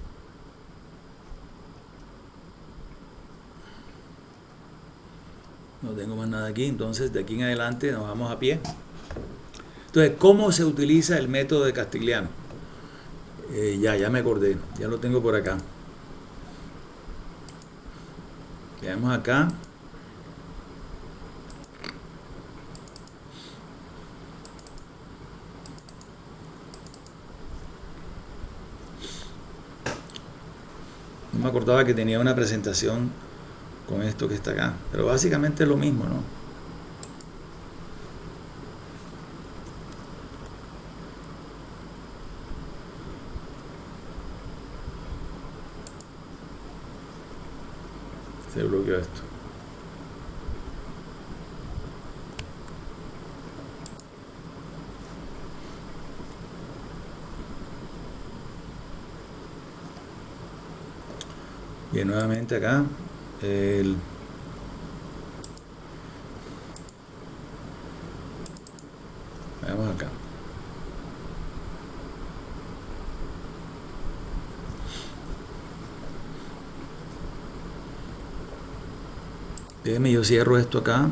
no tengo más nada aquí, entonces de aquí en adelante nos vamos a pie. Entonces, ¿cómo se utiliza el método de Castigliano? Ya me acordé, ya lo tengo por acá. Veamos acá. No me acordaba que tenía una presentación con esto que está acá, pero básicamente es lo mismo, ¿no? Se bloqueó esto. Bien, nuevamente acá vamos acá. Déjeme, yo cierro esto acá.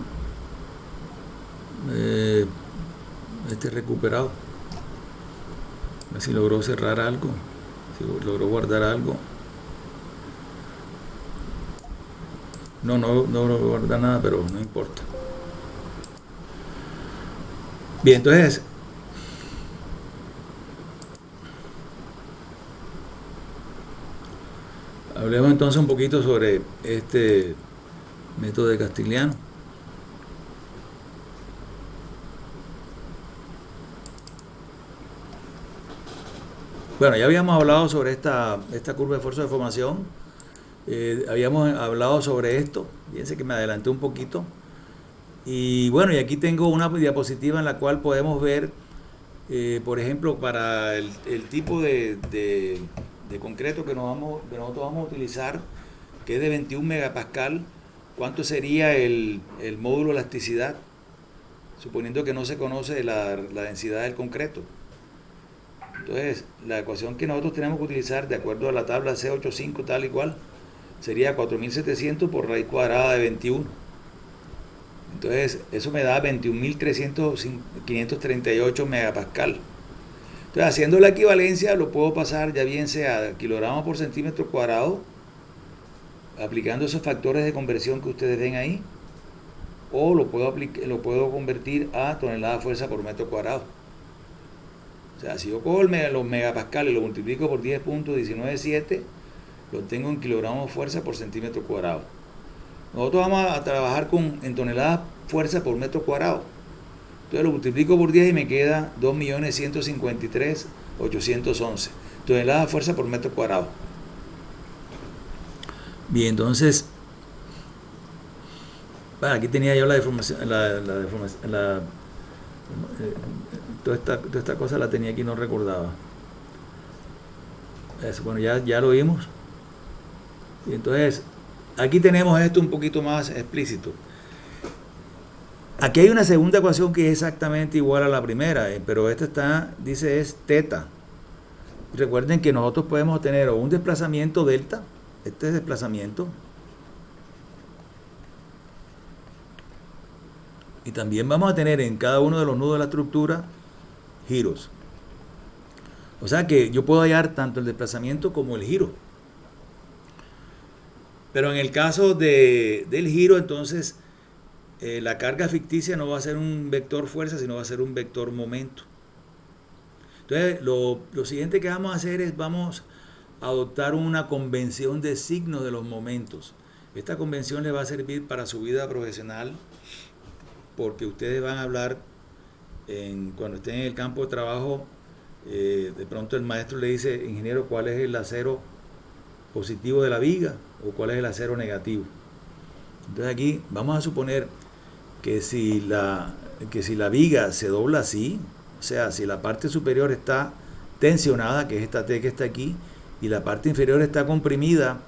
Este recuperado. A ver si logró cerrar algo. Si logró guardar algo. No logró guardar nada, pero no importa. Bien, entonces, hablemos entonces un poquito sobre este método de Castigliano. Bueno, ya habíamos hablado sobre esta curva de esfuerzo de formación. Habíamos hablado sobre esto. Fíjense que me adelanté un poquito. Y bueno, y aquí tengo una diapositiva en la cual podemos ver, por ejemplo, para el tipo de concreto que nosotros vamos a utilizar, que es de 21 megapascal, ¿cuánto sería el módulo de elasticidad? Suponiendo que no se conoce la densidad del concreto. Entonces, la ecuación que nosotros tenemos que utilizar, de acuerdo a la tabla C85 tal y cual, sería 4700 por raíz cuadrada de 21. Entonces, eso me da 21.538 megapascal. Entonces, haciendo la equivalencia, lo puedo pasar ya bien sea a kilogramos por centímetro cuadrado, aplicando esos factores de conversión que ustedes ven ahí, o lo puedo convertir a tonelada de fuerza por metro cuadrado. O sea, si yo cojo los megapascales y lo multiplico por 10.197, lo tengo en kilogramos de fuerza por centímetro cuadrado. Nosotros vamos a trabajar en toneladas fuerza por metro cuadrado. Entonces lo multiplico por 10 y me queda 2.153.811 toneladas de fuerza por metro cuadrado. Bien, entonces, bueno, aquí tenía yo la deformación, toda esta cosa la tenía aquí, no recordaba. Eso, bueno, ya lo vimos. Y entonces, aquí tenemos esto un poquito más explícito. Aquí hay una segunda ecuación que es exactamente igual a la primera, pero esta dice es teta. Recuerden que nosotros podemos tener un desplazamiento delta, este es desplazamiento, y también vamos a tener en cada uno de los nudos de la estructura giros. O sea que yo puedo hallar tanto el desplazamiento como el giro. Pero en el caso del giro, entonces, la carga ficticia no va a ser un vector fuerza, sino va a ser un vector momento. Entonces, lo siguiente que vamos a hacer es, vamos a adoptar una convención de signos de los momentos. Esta convención les va a servir para su vida profesional, porque ustedes van a hablar, cuando estén en el campo de trabajo, de pronto el maestro le dice, ingeniero, ¿cuál es el acero positivo de la viga o cuál es el acero negativo? Entonces aquí vamos a suponer que si la viga se dobla así, o sea, si la parte superior está tensionada, que es esta T que está aquí, y la parte inferior está comprimida,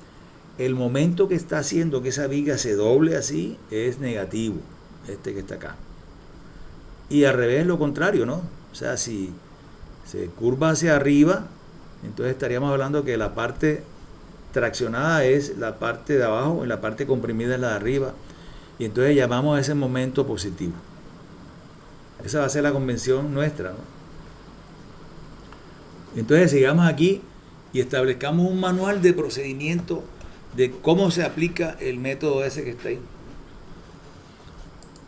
el momento que está haciendo que esa viga se doble así es negativo, este que está acá. Y al revés lo contrario, ¿no? O sea, si se curva hacia arriba, entonces estaríamos hablando que la parte traccionada es la parte de abajo y la parte comprimida es la de arriba, y entonces llamamos a ese momento positivo. Esa va a ser la convención nuestra, ¿no? Entonces sigamos aquí y establezcamos un manual de procedimiento de cómo se aplica el método ese que está ahí.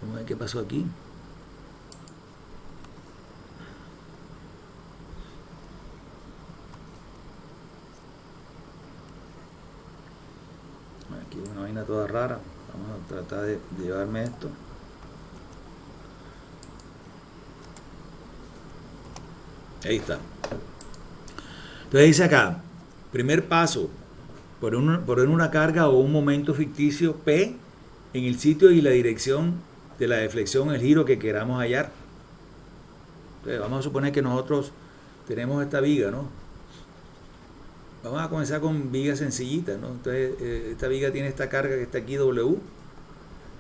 Vamos a ver qué pasó aquí. Aquí una vaina toda rara. Vamos a tratar de llevarme esto. Ahí está. Entonces dice acá, primer paso, poner una carga o un momento ficticio P en el sitio y la dirección de la deflexión, el giro que queramos hallar. Entonces vamos a suponer que nosotros tenemos esta viga, ¿no? Vamos a comenzar con vigas sencillitas, ¿no? Entonces esta viga tiene esta carga que está aquí W,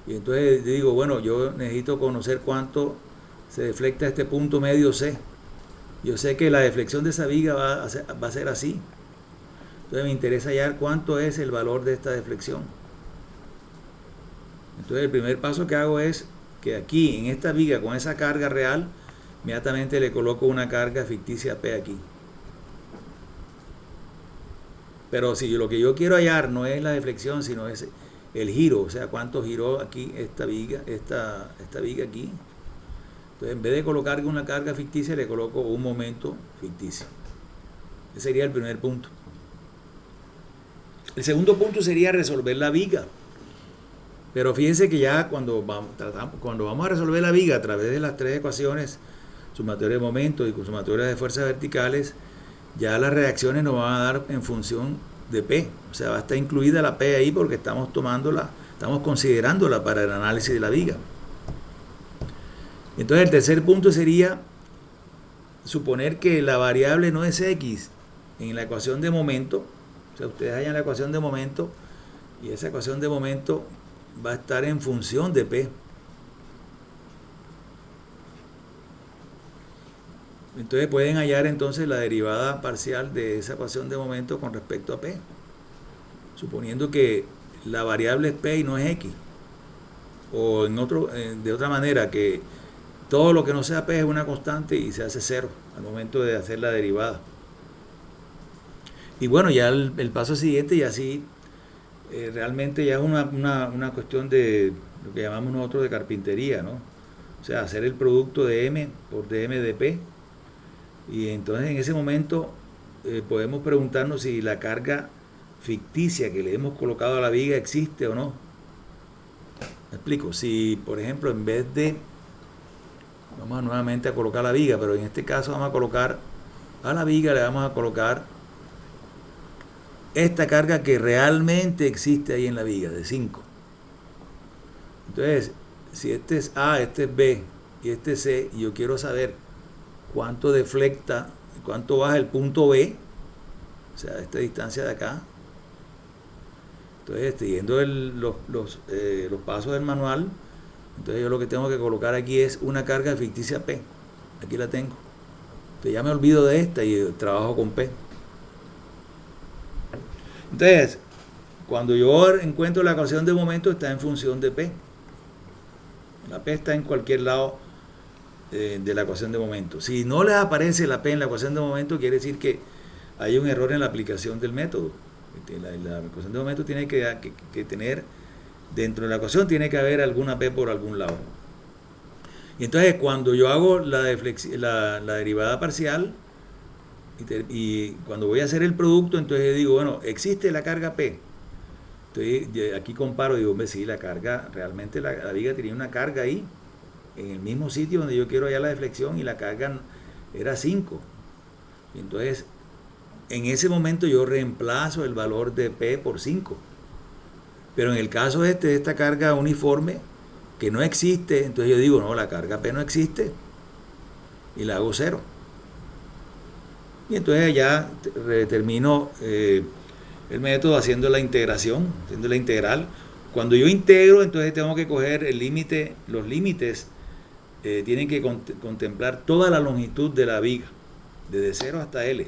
y entonces digo, bueno, yo necesito conocer cuánto se deflecta este punto medio C. Yo sé que la deflexión de esa viga va a ser así. Entonces me interesa hallar cuánto es el valor de esta deflexión. Entonces el primer paso que hago es que aquí en esta viga con esa carga real, inmediatamente le coloco una carga ficticia P aquí. Pero si lo que yo quiero hallar no es la deflexión, sino es el giro, o sea, cuánto giró aquí esta viga aquí. Entonces, en vez de colocar una carga ficticia, le coloco un momento ficticio. Ese sería el primer punto. El segundo punto sería resolver la viga. Pero fíjense que ya cuando vamos a resolver la viga a través de las tres ecuaciones, sumatoria de momentos y sumatoria de fuerzas verticales, ya las reacciones nos van a dar en función de P. O sea, va a estar incluida la P ahí porque estamos considerándola para el análisis de la viga. Entonces el tercer punto sería suponer que la variable no es X en la ecuación de momento. O sea, ustedes hallan la ecuación de momento y esa ecuación de momento va a estar en función de P. Entonces pueden hallar entonces la derivada parcial de esa ecuación de momento con respecto a P, suponiendo que la variable es P y no es X. O de otra manera, que todo lo que no sea P es una constante y se hace cero al momento de hacer la derivada. Y bueno, ya el paso siguiente, y así realmente ya es una cuestión de lo que llamamos nosotros de carpintería, ¿no? O sea, hacer el producto de M por dm de P. Y entonces en ese momento podemos preguntarnos si la carga ficticia que le hemos colocado a la viga existe o no. Me explico. Si, por ejemplo, en vez de, vamos nuevamente a colocar la viga, pero en este caso vamos a colocar a la viga, le vamos a colocar esta carga que realmente existe ahí en la viga, de 5. Entonces, si este es A, este es B y este es C, y yo quiero saber cuánto deflecta, cuánto baja el punto B, o sea, esta distancia de acá. Entonces, siguiendo los pasos del manual, entonces yo lo que tengo que colocar aquí es una carga ficticia P. Aquí la tengo. Entonces ya me olvido de esta y trabajo con P. Entonces, cuando yo encuentro la ecuación de momento, está en función de P. La P está en cualquier lado de la ecuación de momento. Si no les aparece la P en la ecuación de momento, quiere decir que hay un error en la aplicación del método. La ecuación de momento tiene que tener, dentro de la ecuación tiene que haber alguna P por algún lado. Y entonces cuando yo hago la derivada parcial y cuando voy a hacer el producto, entonces digo, bueno, existe la carga P. Entonces aquí comparo, digo, sí, la carga, realmente la viga tenía una carga ahí, en el mismo sitio donde yo quiero hallar la deflexión, y la carga era 5. Y entonces, en ese momento yo reemplazo el valor de P por 5. Pero en el caso de esta carga uniforme, que no existe, entonces yo digo, no, la carga P no existe, y la hago 0. Y entonces ya termino el método haciendo la integración, haciendo la integral. Cuando yo integro, entonces tengo que coger el límite, los límites tienen que contemplar toda la longitud de la viga, desde 0 hasta L.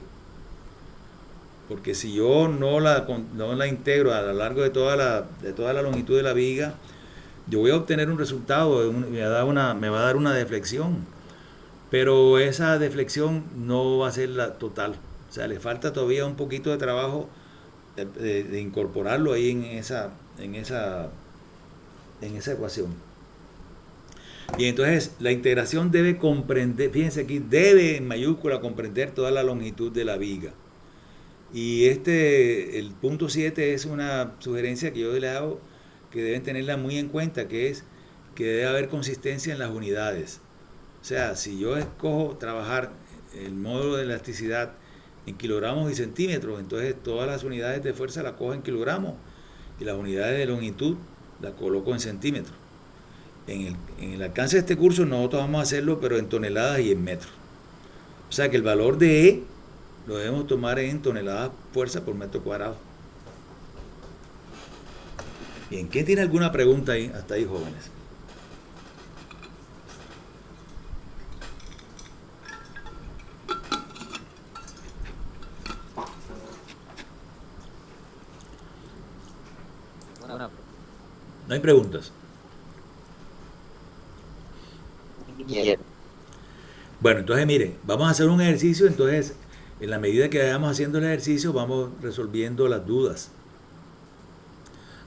Porque si yo no la integro a lo largo de toda la longitud de la viga, yo voy a obtener un resultado, me va a dar una deflexión. Pero esa deflexión no va a ser la total. O sea, le falta todavía un poquito de trabajo de incorporarlo ahí en esa ecuación. Y entonces la integración debe comprender, fíjense aquí, debe en mayúscula comprender toda la longitud de la viga. Y el punto 7 es una sugerencia que yo les hago, que deben tenerla muy en cuenta, que es que debe haber consistencia en las unidades. O sea, si yo escojo trabajar el módulo de elasticidad en kilogramos y centímetros, entonces todas las unidades de fuerza las cojo en kilogramos y las unidades de longitud las coloco en centímetros. En el alcance de este curso nosotros vamos a hacerlo, pero en toneladas y en metros. O sea que el valor de E lo debemos tomar en toneladas fuerza por metro cuadrado. Bien, ¿quién tiene alguna pregunta ahí, hasta ahí, jóvenes? ¿No hay preguntas? Bueno, entonces mire, vamos a hacer un ejercicio. Entonces, en la medida que vayamos haciendo el ejercicio, vamos resolviendo las dudas.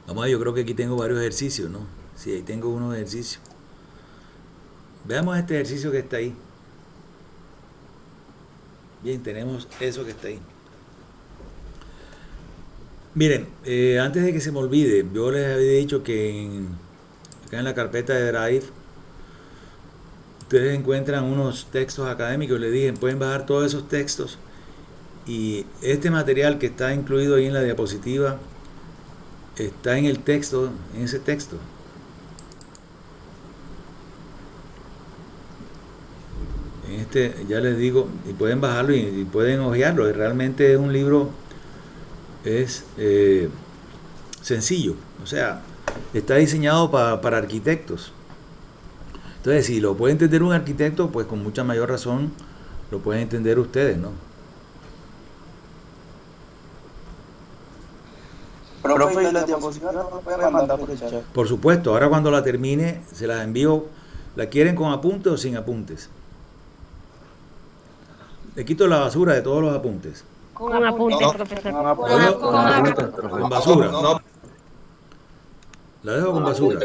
Vamos a ver, yo creo que aquí tengo varios ejercicios, ¿no? Sí, ahí tengo unos ejercicios. Veamos este ejercicio que está ahí. Bien, tenemos eso que está ahí. Miren, antes de que se me olvide, yo les había dicho que acá en la carpeta de Drive ustedes encuentran unos textos académicos. Les dije, pueden bajar todos esos textos y este material que está incluido ahí en la diapositiva está en el texto, en ese texto. En este, ya les digo, y pueden bajarlo y pueden hojearlo. Y realmente es un libro, es sencillo, o sea, está diseñado para arquitectos. Entonces, si lo puede entender un arquitecto, pues con mucha mayor razón lo pueden entender ustedes, ¿no? Profe, ¿y las diapositivas no las puede mandar por el chat? Por supuesto, ahora cuando la termine, se las envío. ¿La quieren con apuntes o sin apuntes? Le quito la basura de todos los apuntes. Con apuntes, No. profesor. Con basura. No, La dejo con basura.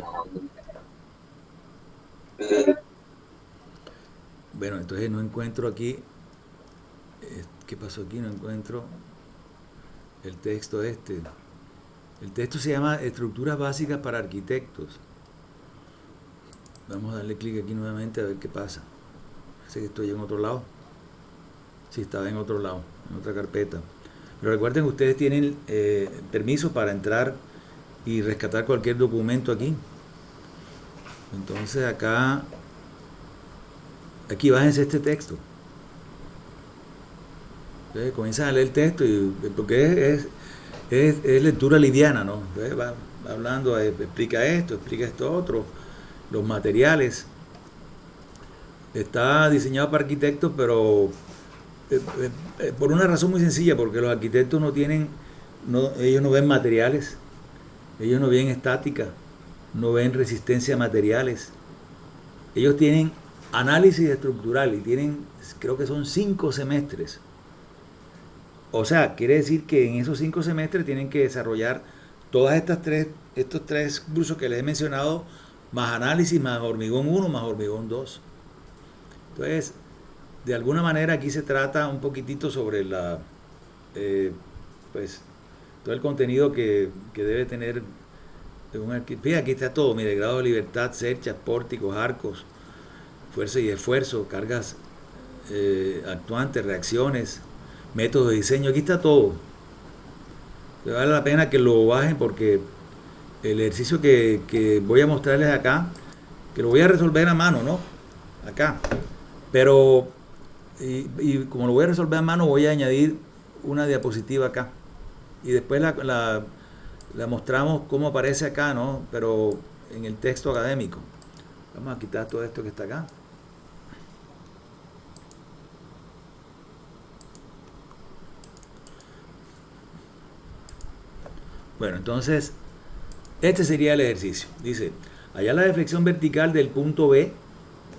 Bueno, entonces no encuentro aquí. ¿Qué pasó aquí? No encuentro el texto este. El texto se llama Estructuras Básicas para Arquitectos. Vamos a darle clic aquí nuevamente a ver qué pasa. Parece que estoy en otro lado. Sí, estaba en otro lado, en otra carpeta. Pero recuerden que ustedes tienen permiso para entrar y rescatar cualquier documento aquí. Entonces aquí bájense este texto. Entonces comienzan a leer el texto porque es lectura liviana, ¿no? Entonces va hablando, explica esto otro, los materiales. Está diseñado para arquitectos, pero por una razón muy sencilla, porque los arquitectos ellos no ven materiales, ellos no ven estática, no ven resistencia a materiales. Ellos tienen análisis estructural y creo que son 5 semestres. O sea, quiere decir que en esos 5 semestres tienen que desarrollar todas estos tres cursos que les he mencionado, más análisis, más hormigón 1, más hormigón 2. Entonces, de alguna manera aquí se trata un poquitito sobre pues todo el contenido que debe tener un arquitecto. Aquí está todo, mire, grado de libertad, cerchas, pórticos, arcos, fuerza y esfuerzo, cargas actuantes, reacciones, métodos de diseño, aquí está todo. Vale la pena que lo bajen porque el ejercicio que voy a mostrarles acá, que lo voy a resolver a mano, ¿no? Acá. Pero, y como lo voy a resolver a mano, voy a añadir una diapositiva acá. Y después la mostramos cómo aparece acá, ¿no? Pero en el texto académico. Vamos a quitar todo esto que está acá. Bueno, entonces, este sería el ejercicio. Dice, allá la deflexión vertical del punto B,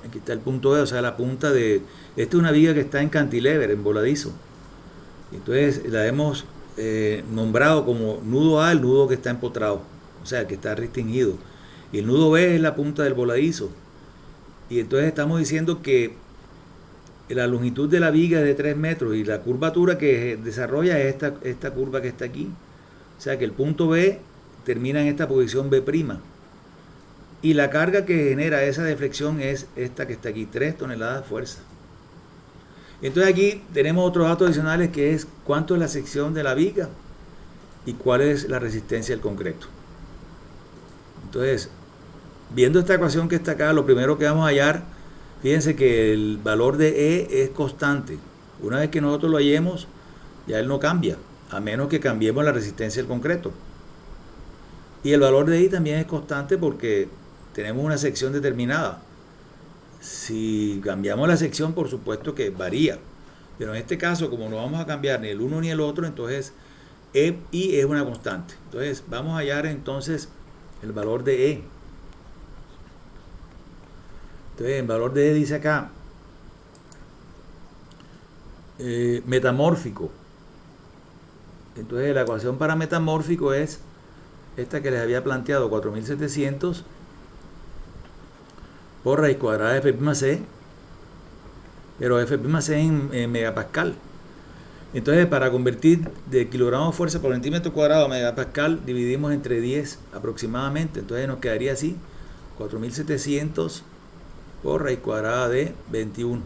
aquí está el punto B, o sea, la punta de... Esta es una viga que está en cantilever, en voladizo. Entonces, la hemos nombrado como nudo A, el nudo que está empotrado, o sea, que está restringido. Y el nudo B es la punta del voladizo. Y entonces estamos diciendo que la longitud de la viga es de 3 metros y la curvatura que desarrolla es esta curva que está aquí. O sea que el punto B termina en esta posición B'. Y la carga que genera esa deflexión es esta que está aquí, 3 toneladas de fuerza. Entonces aquí tenemos otros datos adicionales que es cuánto es la sección de la viga y cuál es la resistencia del concreto. Entonces, viendo esta ecuación que está acá, lo primero que vamos a hallar, fíjense que el valor de E es constante. Una vez que nosotros lo hallemos, ya él no cambia, a menos que cambiemos la resistencia del concreto. Y el valor de I también es constante porque tenemos una sección determinada. Si cambiamos la sección, por supuesto que varía. Pero en este caso, como no vamos a cambiar ni el uno ni el otro, entonces I es una constante. Entonces vamos a hallar entonces el valor de E. Entonces el valor de E dice acá, metamórfico. Entonces la ecuación para metamórfico es esta que les había planteado, 4700 por por raíz cuadrada de F' más C, pero F' más C en megapascal. Entonces, para convertir de kilogramos de fuerza por centímetro cuadrado a megapascal, dividimos entre 10 aproximadamente. Entonces nos quedaría así, 4700 por raíz cuadrada de 21.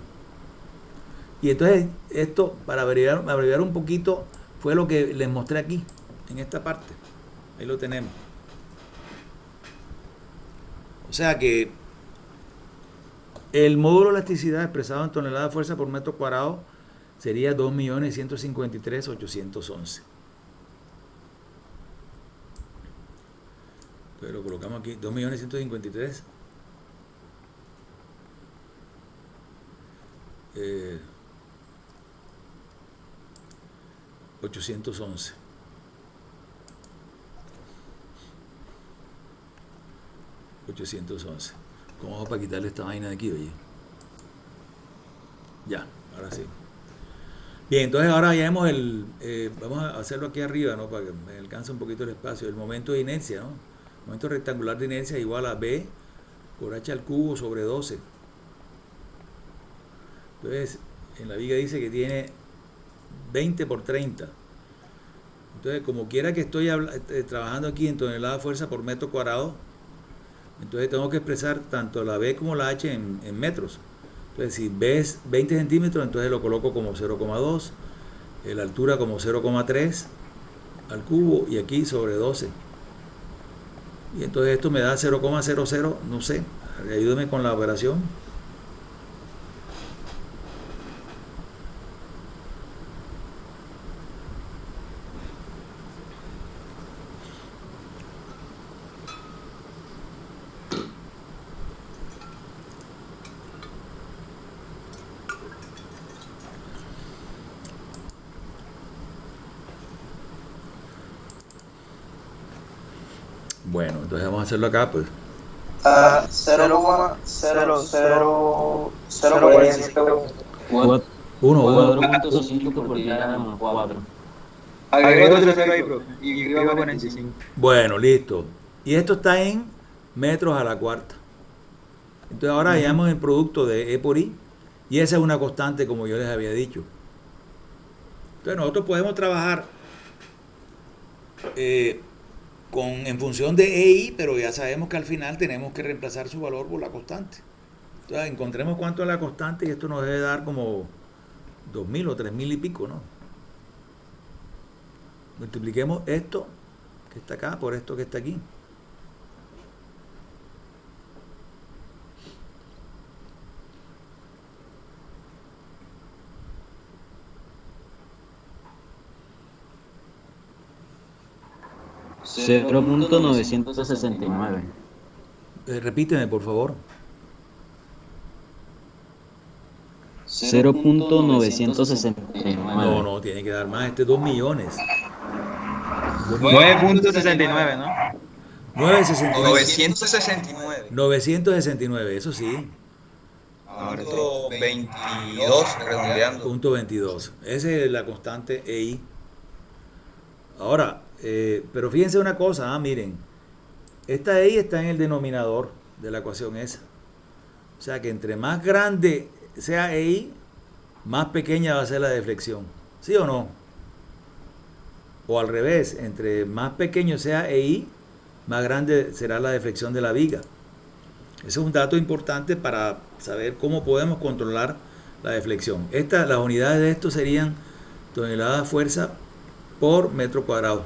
Y entonces esto, para abreviar un poquito, fue lo que les mostré aquí, en esta parte. Ahí lo tenemos. O sea que el módulo de elasticidad expresado en toneladas de fuerza por metro cuadrado sería 2.153.811. Entonces lo colocamos aquí, 2.153. 811. ¿Cómo hago para quitarle esta vaina de aquí, oye? Ya, ahora sí. Bien, entonces ahora ya vemos vamos a hacerlo aquí arriba, ¿no? Para que me alcance un poquito el espacio. El momento de inercia, ¿no? El momento rectangular de inercia es igual a B por H al cubo sobre 12. Entonces, en la viga dice que tiene 20 por 30. Entonces, como quiera que estoy trabajando aquí en tonelada de fuerza por metro cuadrado, entonces tengo que expresar tanto la B como la H en metros. Entonces, si B es 20 centímetros, entonces lo coloco como 0,2, la altura como 0,3 al cubo y aquí sobre 12. Y entonces esto me da 0,00, no sé, ayúdame con la operación. Bueno, entonces vamos a hacerlo acá, pues. 0,00047. 1. 4.5 por 4. Agrega otro cero ahí, profe. Y escriba 45. Bueno, listo. Y esto está en metros a la cuarta. Entonces ahora hallamos el producto de E por I. Y esa es una constante, como yo les había dicho. Entonces nosotros podemos trabajar en función de EI, pero ya sabemos que al final tenemos que reemplazar su valor por la constante. Entonces encontremos cuánto es la constante y esto nos debe dar como 2.000 o 3.000 y pico, ¿no? Multipliquemos esto que está acá por esto que está aquí. $0.969. Repíteme, por favor. 0.969. No, tiene que dar más. Este es 2 millones. 9.69, ¿no? 969. 969. 969, eso sí. Ahora esto 22, redondeando. Punto 22. Esa es la constante EI. Ahora, pero fíjense una cosa, miren. Esta EI está en el denominador de la ecuación esa. O sea que entre más grande sea EI, más pequeña va a ser la deflexión. ¿Sí o no? O al revés, entre más pequeño sea EI, más grande será la deflexión de la viga. Ese es un dato importante para saber cómo podemos controlar la deflexión. Las unidades de esto serían toneladas de fuerza por metro cuadrado.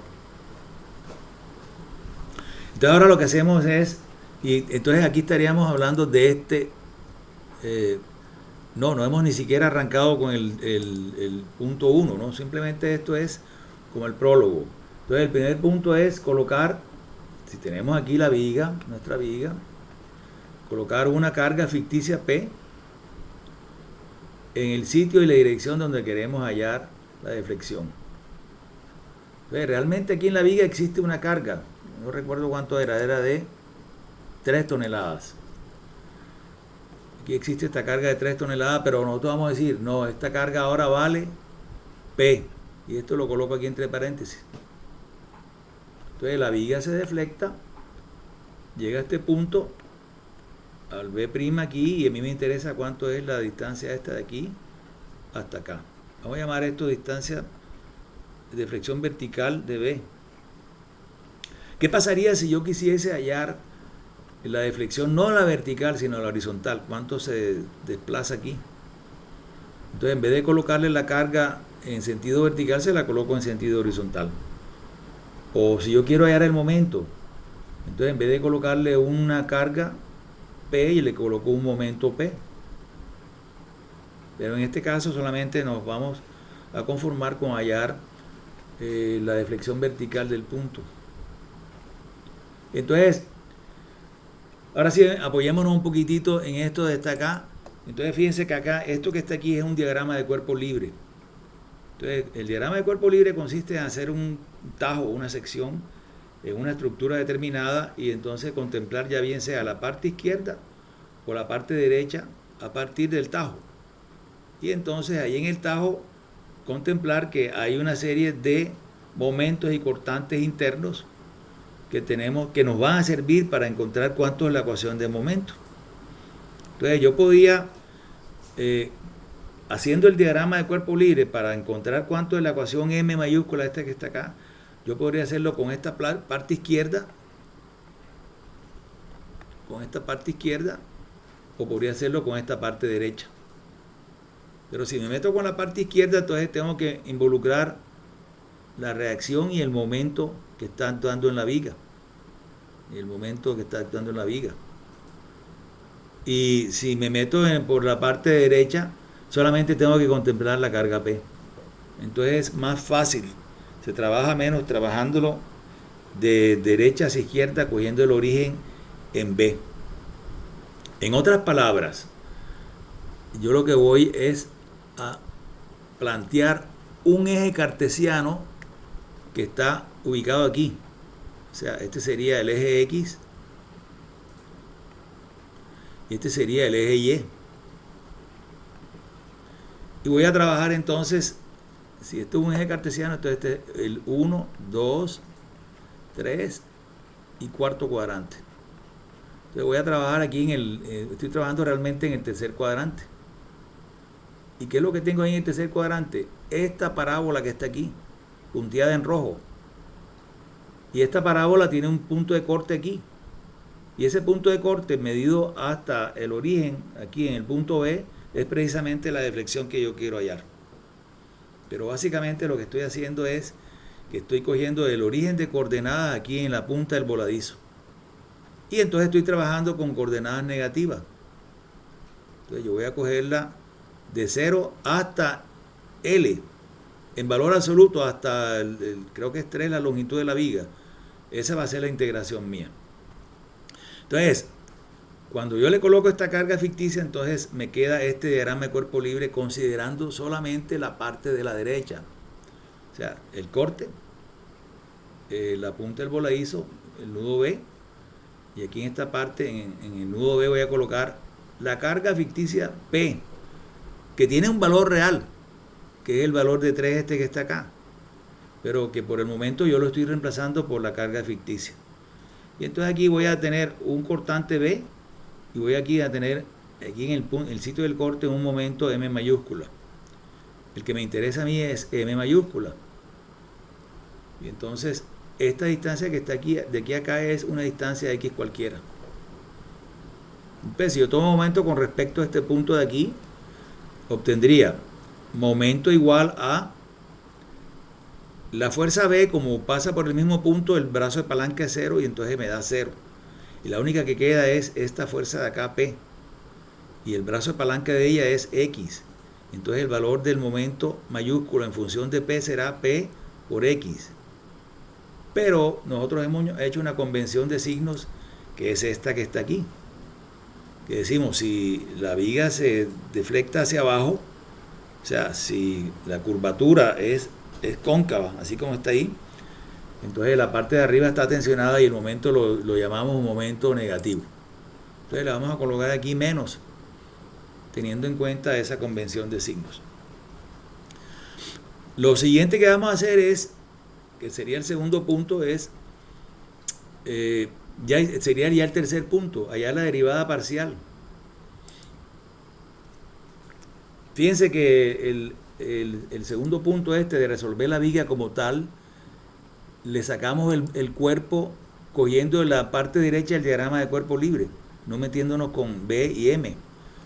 Entonces ahora lo que hacemos es, y entonces aquí estaríamos hablando de no hemos ni siquiera arrancado con el punto 1, ¿no? Simplemente esto es como el prólogo. Entonces el primer punto es colocar, si tenemos aquí la viga, nuestra viga, colocar una carga ficticia P en el sitio y la dirección donde queremos hallar la deflexión. Entonces, realmente aquí en la viga existe una carga, no recuerdo cuánto era de 3 toneladas. Aquí existe esta carga de 3 toneladas, pero nosotros vamos a decir, no, esta carga ahora vale P, y esto lo coloco aquí entre paréntesis. Entonces la viga se deflecta, llega a este punto al B' aquí, y a mí me interesa cuánto es la distancia esta de aquí hasta acá. Vamos a llamar esto distancia de flexión vertical de B. ¿Qué pasaría si yo quisiese hallar la deflexión, no la vertical, sino la horizontal? ¿Cuánto se desplaza aquí? Entonces, en vez de colocarle la carga en sentido vertical, se la coloco en sentido horizontal. O si yo quiero hallar el momento, entonces en vez de colocarle una carga P, y le coloco un momento P. Pero en este caso solamente nos vamos a conformar con hallar la deflexión vertical del punto. Entonces, ahora sí, apoyémonos un poquitito en esto de esta acá. Entonces, fíjense que acá, esto que está aquí es un diagrama de cuerpo libre. Entonces, el diagrama de cuerpo libre consiste en hacer un tajo, una sección en una estructura determinada, y entonces contemplar ya bien sea la parte izquierda o la parte derecha a partir del tajo. Y entonces ahí en el tajo contemplar que hay una serie de momentos y cortantes internos que tenemos, que nos van a servir para encontrar cuánto es la ecuación de momento. Entonces yo podía, haciendo el diagrama de cuerpo libre para encontrar cuánto es la ecuación M mayúscula, esta que está acá, yo podría hacerlo con esta parte izquierda, o podría hacerlo con esta parte derecha. Pero si me meto con la parte izquierda, entonces tengo que involucrar la reacción y el momento que está actuando en la viga. Y si me meto por la parte derecha, solamente tengo que contemplar la carga P. Entonces es más fácil. Se trabaja menos trabajándolo de derecha hacia izquierda, cogiendo el origen en B. En otras palabras, yo lo que voy es a plantear un eje cartesiano que está ubicado aquí. O sea, este sería el eje X y este sería el eje Y. Y voy a trabajar entonces, si esto es un eje cartesiano, entonces este es el 1, 2, 3 y cuarto cuadrante. Entonces voy a trabajar aquí estoy trabajando realmente en el tercer cuadrante. ¿Y qué es lo que tengo ahí en el tercer cuadrante? Esta parábola que está aquí, punteada en rojo. Y esta parábola tiene un punto de corte aquí. Y ese punto de corte medido hasta el origen, aquí en el punto B, es precisamente la deflexión que yo quiero hallar. Pero básicamente lo que estoy haciendo es que estoy cogiendo el origen de coordenadas aquí en la punta del voladizo. Y entonces estoy trabajando con coordenadas negativas. Entonces yo voy a cogerla de 0 hasta L, en valor absoluto hasta creo que es 3 la longitud de la viga. Esa va a ser la integración mía. Entonces, cuando yo le coloco esta carga ficticia, entonces me queda este diagrama de cuerpo libre considerando solamente la parte de la derecha. O sea, el corte, la punta del voladizo, el nudo B, y aquí en esta parte, en el nudo B, voy a colocar la carga ficticia P, que tiene un valor real, que es el valor de 3 que está acá, pero que por el momento yo lo estoy reemplazando por la carga ficticia. Y entonces aquí voy a tener un cortante B, y voy aquí a tener, aquí en el sitio del corte, un momento M mayúscula. El que me interesa a mí es M mayúscula. Y entonces esta distancia que está aquí, de aquí a acá, es una distancia X cualquiera. Entonces, si yo tomo momento con respecto a este punto de aquí, obtendría momento igual a la fuerza B, como pasa por el mismo punto, el brazo de palanca es 0, y entonces me da 0. Y la única que queda es esta fuerza de acá, P. Y el brazo de palanca de ella es X. Entonces el valor del momento mayúsculo en función de P será P por X. Pero nosotros hemos hecho una convención de signos, que es esta que está aquí. Que decimos, si la viga se deflecta hacia abajo, o sea, si la curvatura es cóncava, así como está ahí, entonces la parte de arriba está tensionada y el momento lo llamamos un momento negativo. Entonces le vamos a colocar aquí menos, teniendo en cuenta esa convención de signos. Lo siguiente que vamos a hacer es, que sería el segundo punto, es ya sería ya el tercer punto, allá la derivada parcial. Fíjense que el segundo punto de resolver la viga como tal, le sacamos el cuerpo cogiendo la parte derecha del diagrama de cuerpo libre, no metiéndonos con B y M,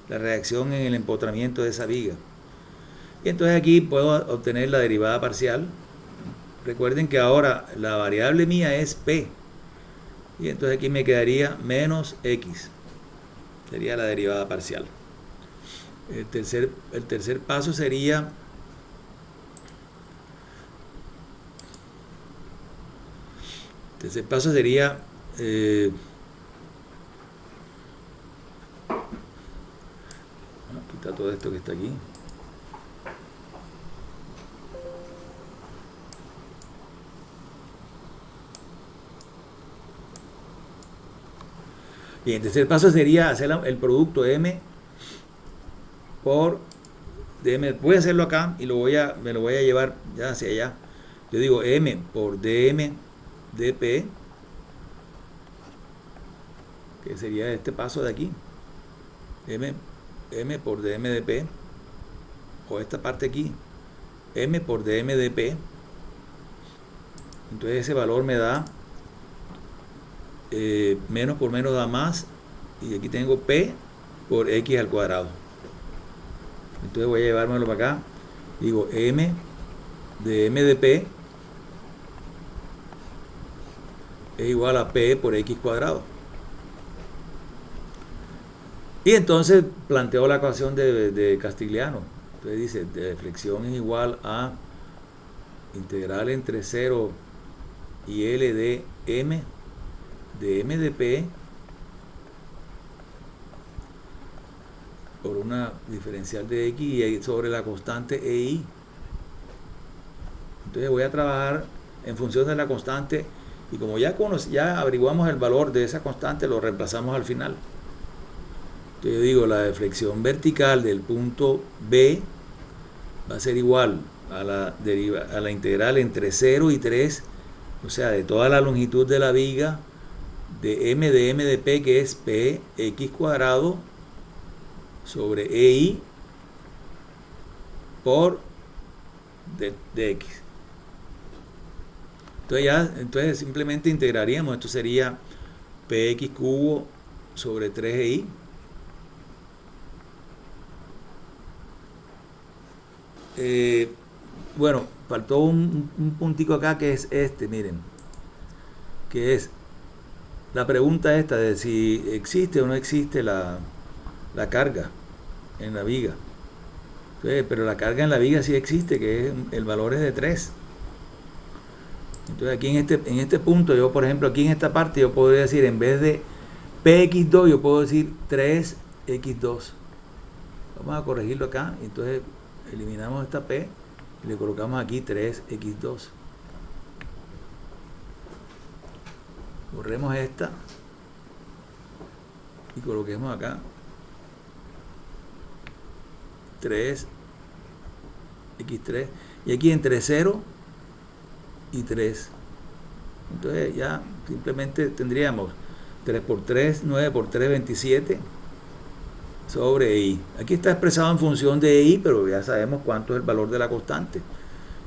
la reacción en el empotramiento de esa viga. Y entonces aquí puedo obtener la derivada parcial. Recuerden que ahora la variable mía es P. Y entonces aquí me quedaría menos X. Sería la derivada parcial. El tercer paso sería quitar todo esto que está aquí. Y el tercer paso sería hacer el producto M por DM. Voy a hacerlo acá y me lo voy a llevar ya hacia allá. Yo digo M por DM dP, que sería este paso de aquí. M por DM dP, o esta parte aquí, M por DM dP. Entonces ese valor me da menos por menos da más, y aquí tengo P por X al cuadrado. Entonces voy a llevármelo para acá, digo M de M de P es igual a P por X cuadrado. Y entonces planteo la ecuación de Castigliano. Entonces dice, de flexión es igual a integral entre 0 y L de M de P por una diferencial de X y sobre la constante EI. Entonces voy a trabajar en función de la constante, y como ya averiguamos el valor de esa constante, lo reemplazamos al final. Entonces yo digo, la deflexión vertical del punto B va a ser igual a la integral entre 0 y 3, o sea, de toda la longitud de la viga, de M de P, que es PX cuadrado sobre EI por de X. Entonces simplemente integraríamos, esto sería PX cubo sobre 3EI. Bueno, faltó un puntico acá, que es miren, que es la pregunta esta de si existe o no existe la carga en la viga. Entonces, pero la carga en la viga sí existe, que el valor es de 3. Entonces aquí en este punto, yo por ejemplo aquí en esta parte, yo podría decir, en vez de PX2, yo puedo decir 3X2. Vamos a corregirlo acá. Entonces eliminamos esta P y le colocamos aquí 3X2. Borremos esta y coloquemos acá 3X3, y aquí entre 0 y 3. Entonces ya simplemente tendríamos 3 por 3, 9 por 3, 27 sobre I. Aquí está expresado en función de I, pero ya sabemos cuánto es el valor de la constante.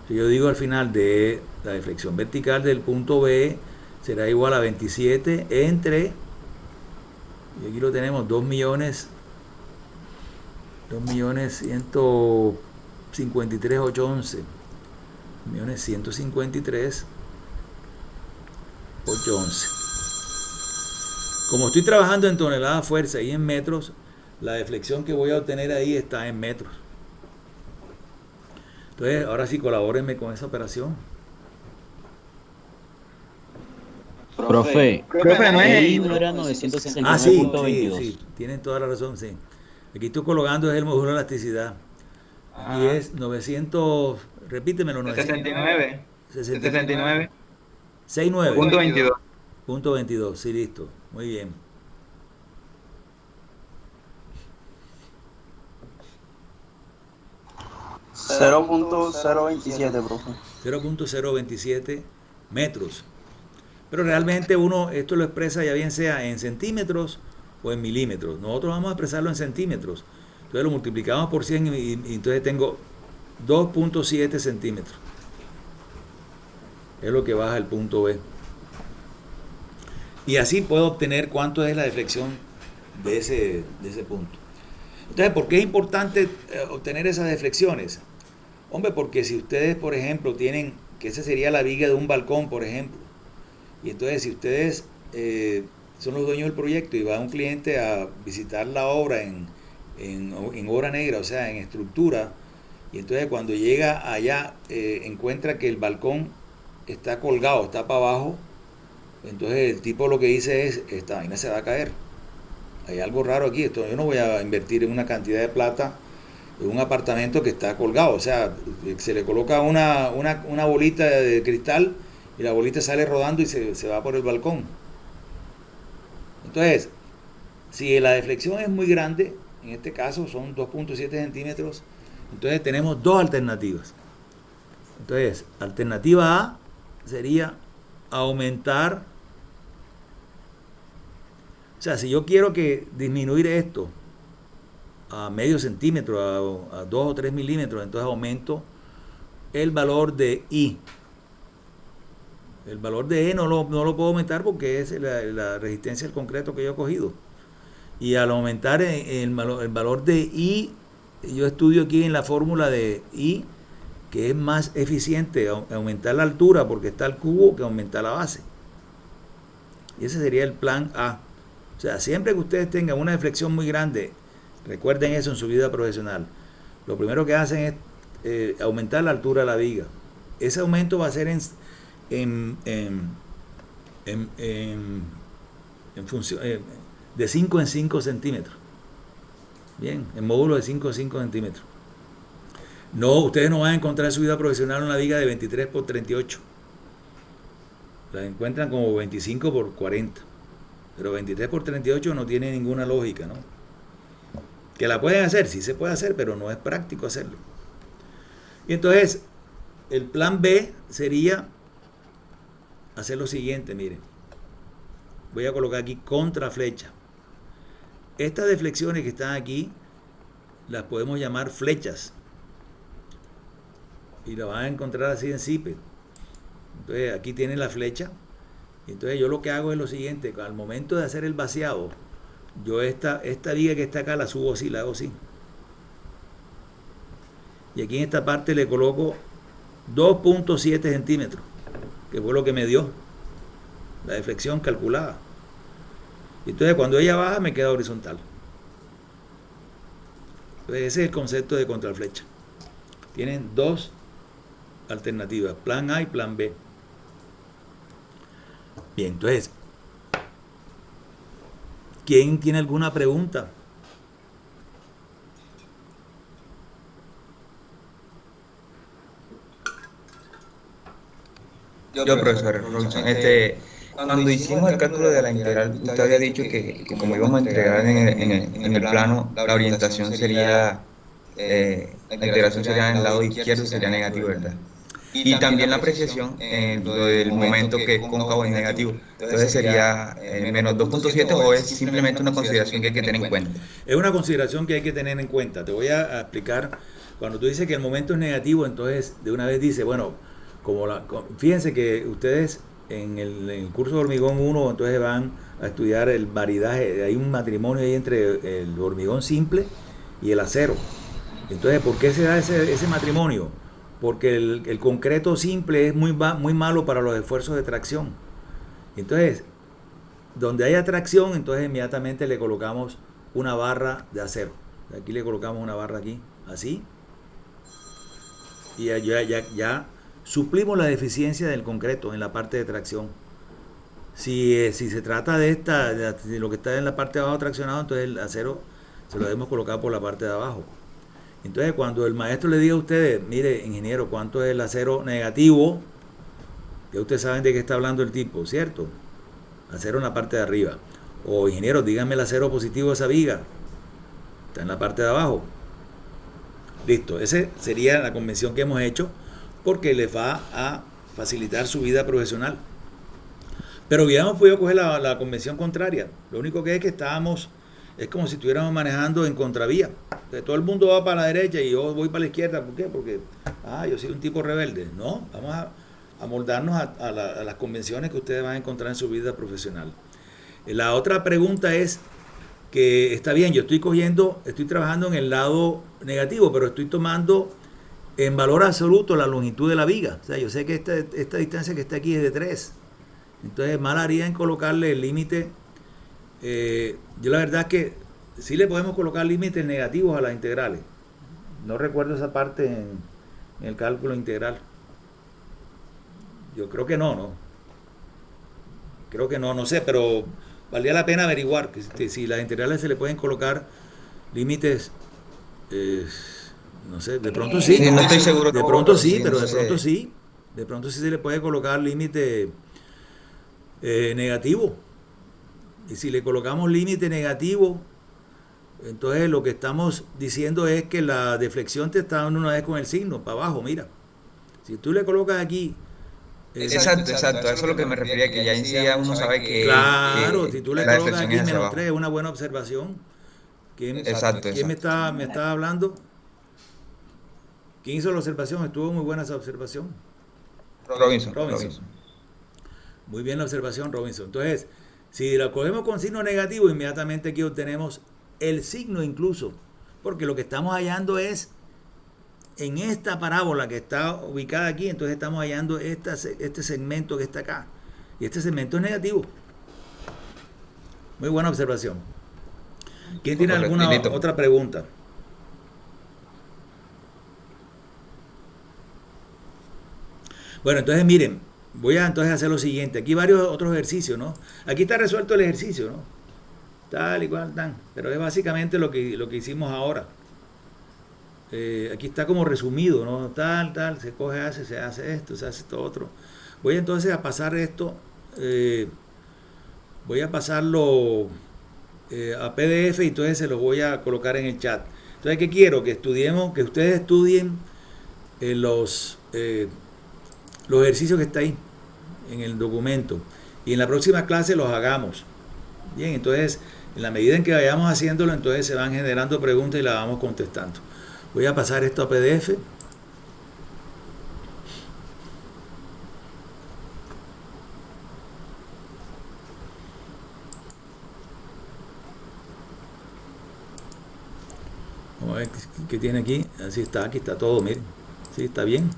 Si yo digo al final de la deflexión vertical del punto B será igual a 27 entre, y aquí lo tenemos, 2.153.811. 1.153.811. Como estoy trabajando en toneladas fuerza y en metros, la deflexión que voy a obtener ahí está en metros. Entonces, ahora sí, colabórenme con esa operación. Profe, no es ahí no era 969.22. Ah, sí, tienen toda la razón, sí. Aquí estoy colocando es el módulo de elasticidad. Y es 900, repítemelo, 69. 69. 69. Punto 22. Punto 22, sí, listo. Muy bien. .0.027, profe. 0.027 metros. Pero realmente esto lo expresa ya bien sea en centímetros o en milímetros. Nosotros vamos a expresarlo en centímetros. Entonces lo multiplicamos por 100 y entonces tengo 2.7 centímetros. Es lo que baja el punto B. Y así puedo obtener cuánto es la deflexión de ese punto. Entonces, ¿por qué es importante obtener esas deflexiones? Hombre, porque si ustedes, por ejemplo, tienen, que esa sería la viga de un balcón, por ejemplo, y entonces si ustedes son los dueños del proyecto y va un cliente a visitar la obra en obra negra, o sea, en estructura, y entonces cuando llega allá encuentra que el balcón está colgado, está para abajo, entonces el tipo lo que dice es, esta vaina se va a caer, hay algo raro aquí, yo no voy a invertir en una cantidad de plata en un apartamento que está colgado, o sea, se le coloca una bolita de cristal y la bolita sale rodando y se va por el balcón. Entonces, si la deflexión es muy grande, en este caso son 2.7 centímetros, entonces tenemos dos alternativas. Entonces, alternativa A sería aumentar, o sea, si yo quiero disminuir esto a medio centímetro, a 2 o 3 milímetros, entonces aumento el valor de I. El valor de E no lo puedo aumentar porque es la resistencia del concreto que yo he cogido. Y al aumentar el valor de I, yo estudio aquí en la fórmula de I, que es más eficiente aumentar la altura porque está el cubo que aumentar la base. Y ese sería el plan A. O sea, siempre que ustedes tengan una deflexión muy grande, recuerden eso en su vida profesional, lo primero que hacen es aumentar la altura de la viga. Ese aumento va a ser en función de 5 en 5 centímetros. Bien, en módulo de 5 en 5 centímetros. No, ustedes no van a encontrar en su vida profesional una viga de 23 por 38. La encuentran como 25 por 40. Pero 23 por 38 no tiene ninguna lógica, ¿no? Que la pueden hacer, sí se puede hacer, pero no es práctico hacerlo. Y entonces, el plan B sería hacer lo siguiente, miren. Voy a colocar aquí contraflecha. Estas deflexiones que están aquí las podemos llamar flechas. Y la van a encontrar así en CIPE. Entonces aquí tienen la flecha. Y entonces yo lo que hago es lo siguiente. Al momento de hacer el vaciado, yo esta viga que está acá la subo así, la hago así. Y aquí en esta parte le coloco 2.7 centímetros, que fue lo que me dio la deflexión calculada. Y entonces cuando ella baja me queda horizontal. Entonces ese es el concepto de contraflecha. Tienen dos alternativas, plan A y plan B. Bien, entonces, ¿quién tiene alguna pregunta? Yo, profesor Robinson, cuando hicimos el cálculo de la integral, usted había dicho que como íbamos a entregar en el plano, la orientación sería, la integración sería en el lado izquierdo, sería negativo, ¿verdad? Y también la apreciación en lo del momento que es cóncavo y negativo. Entonces sería menos 2.7 o es simplemente una consideración que hay que tener en cuenta. Es una consideración que hay que tener en cuenta. Te voy a explicar. Cuando tú dices que el momento es negativo, entonces de una vez dice, bueno, fíjense que ustedes en el curso de hormigón 1 entonces van a estudiar el maridaje. Hay un matrimonio ahí entre el hormigón simple y el acero. Entonces, ¿por qué se da ese matrimonio? Porque el concreto simple es muy malo para los esfuerzos de tracción. Entonces, donde haya tracción, entonces inmediatamente le colocamos una barra de acero. Aquí le colocamos una barra aquí, así. Y ya suplimos la deficiencia del concreto en la parte de tracción. Si se trata de lo que está en la parte de abajo traccionado, entonces el acero se lo debemos colocar por la parte de abajo. Entonces, cuando el maestro le diga a ustedes, mire, ingeniero, ¿cuánto es el acero negativo? Ya ustedes saben de qué está hablando el tipo, ¿cierto? Acero en la parte de arriba. O, ingeniero, díganme el acero positivo de esa viga. Está en la parte de abajo. Listo, esa sería la convención que hemos hecho porque les va a facilitar su vida profesional. Pero hubiéramos podido coger la convención contraria. Lo único que estábamos, es como si estuviéramos manejando en contravía. Entonces, todo el mundo va para la derecha y yo voy para la izquierda. ¿Por qué? Porque, yo soy un tipo rebelde. No, vamos a moldarnos a las convenciones que ustedes van a encontrar en su vida profesional. La otra pregunta es que está bien, yo estoy trabajando en el lado negativo, pero estoy tomando en valor absoluto la longitud de la viga. O sea, yo sé que esta distancia que está aquí es de 3. Entonces, mal haría en colocarle el límite. Yo la verdad es que sí le podemos colocar límites negativos a las integrales. No recuerdo esa parte en el cálculo integral. Yo creo que no. Creo que no sé, pero valdría la pena averiguar que si las integrales se le pueden colocar límites, no sé, de pronto sí. Sí, no estoy seguro. De pronto sí, Sí, pero no de sé. pronto sí. De pronto sí se le puede colocar límite negativo. Y si le colocamos límite negativo, entonces lo que estamos diciendo es que la deflexión te está dando una vez con el signo, para abajo, mira. Si tú le colocas aquí... Exacto. A eso es lo que me refería, que ya en sí ya uno sabe que, claro, que si tú le la colocas deflexión aquí es hacia menos abajo. 3, es una buena observación. ¿Quién Exacto. me está hablando? ¿Quién hizo la observación? Estuvo muy buena esa observación. Robinson. Muy bien la observación, Robinson. Entonces, si la cogemos con signo negativo, inmediatamente aquí obtenemos el signo incluso. Porque lo que estamos hallando es en esta parábola que está ubicada aquí, entonces estamos hallando este segmento que está acá. Y este segmento es negativo. Muy buena observación. ¿Quién tiene alguna otra pregunta? Bueno, entonces miren, voy a entonces hacer lo siguiente. Aquí varios otros ejercicios, ¿no? Aquí está resuelto el ejercicio, ¿no? Tal y cual, tan. Pero es básicamente lo que hicimos ahora. Aquí está como resumido, ¿no? Tal, se coge, se hace esto, se hace esto otro. Voy entonces a pasar esto, voy a pasarlo a PDF y entonces se los voy a colocar en el chat. Entonces, ¿qué quiero? Que ustedes estudien los ejercicios que está ahí en el documento y en la próxima clase los hagamos. Bien, entonces, en la medida en que vayamos haciéndolo, entonces se van generando preguntas y las vamos contestando. Voy a pasar esto a PDF. Vamos a ver qué tiene aquí. Así está, aquí está todo, miren. Sí, está bien.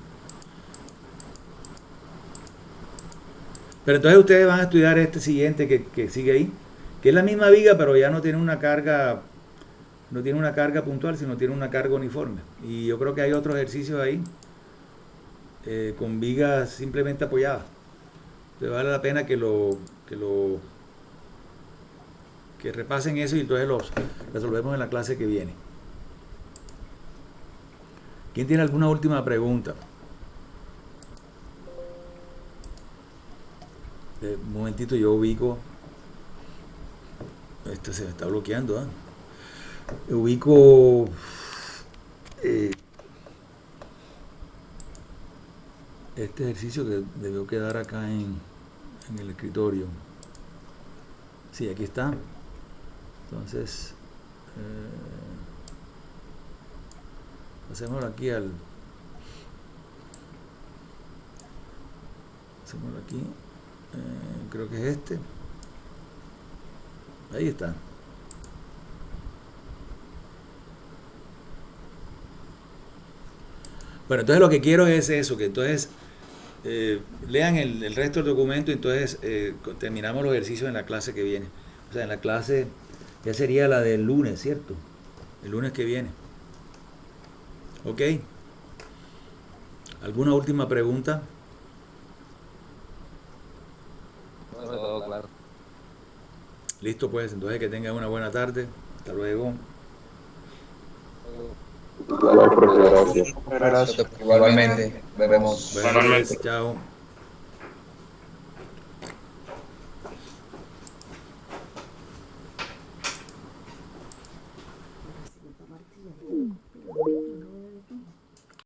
Pero entonces ustedes van a estudiar este siguiente que sigue ahí, que es la misma viga, pero ya no tiene una carga puntual, sino tiene una carga uniforme. Y yo creo que hay otros ejercicios ahí con vigas simplemente apoyadas. Entonces vale la pena que repasen eso y entonces los resolvemos en la clase que viene. ¿Quién tiene alguna última pregunta? Un momentito, yo ubico. Esto se me está bloqueando, ubico este ejercicio que debió quedar acá en el escritorio. Sí, aquí está. Entonces hacémoslo aquí hacémoslo aquí, creo que es este. Ahí está. Bueno, entonces lo que quiero es eso, que entonces lean el resto del documento y entonces terminamos los ejercicios en la clase que viene. O sea, en la clase ya sería la del lunes, ¿cierto? El lunes que viene. ¿Ok? ¿Alguna última pregunta? Todo claro. Listo, pues, entonces que tengan una buena tarde. Hasta luego. Claro, profe, gracias. Gracias. Igualmente, vemos. Buenas noches, chao.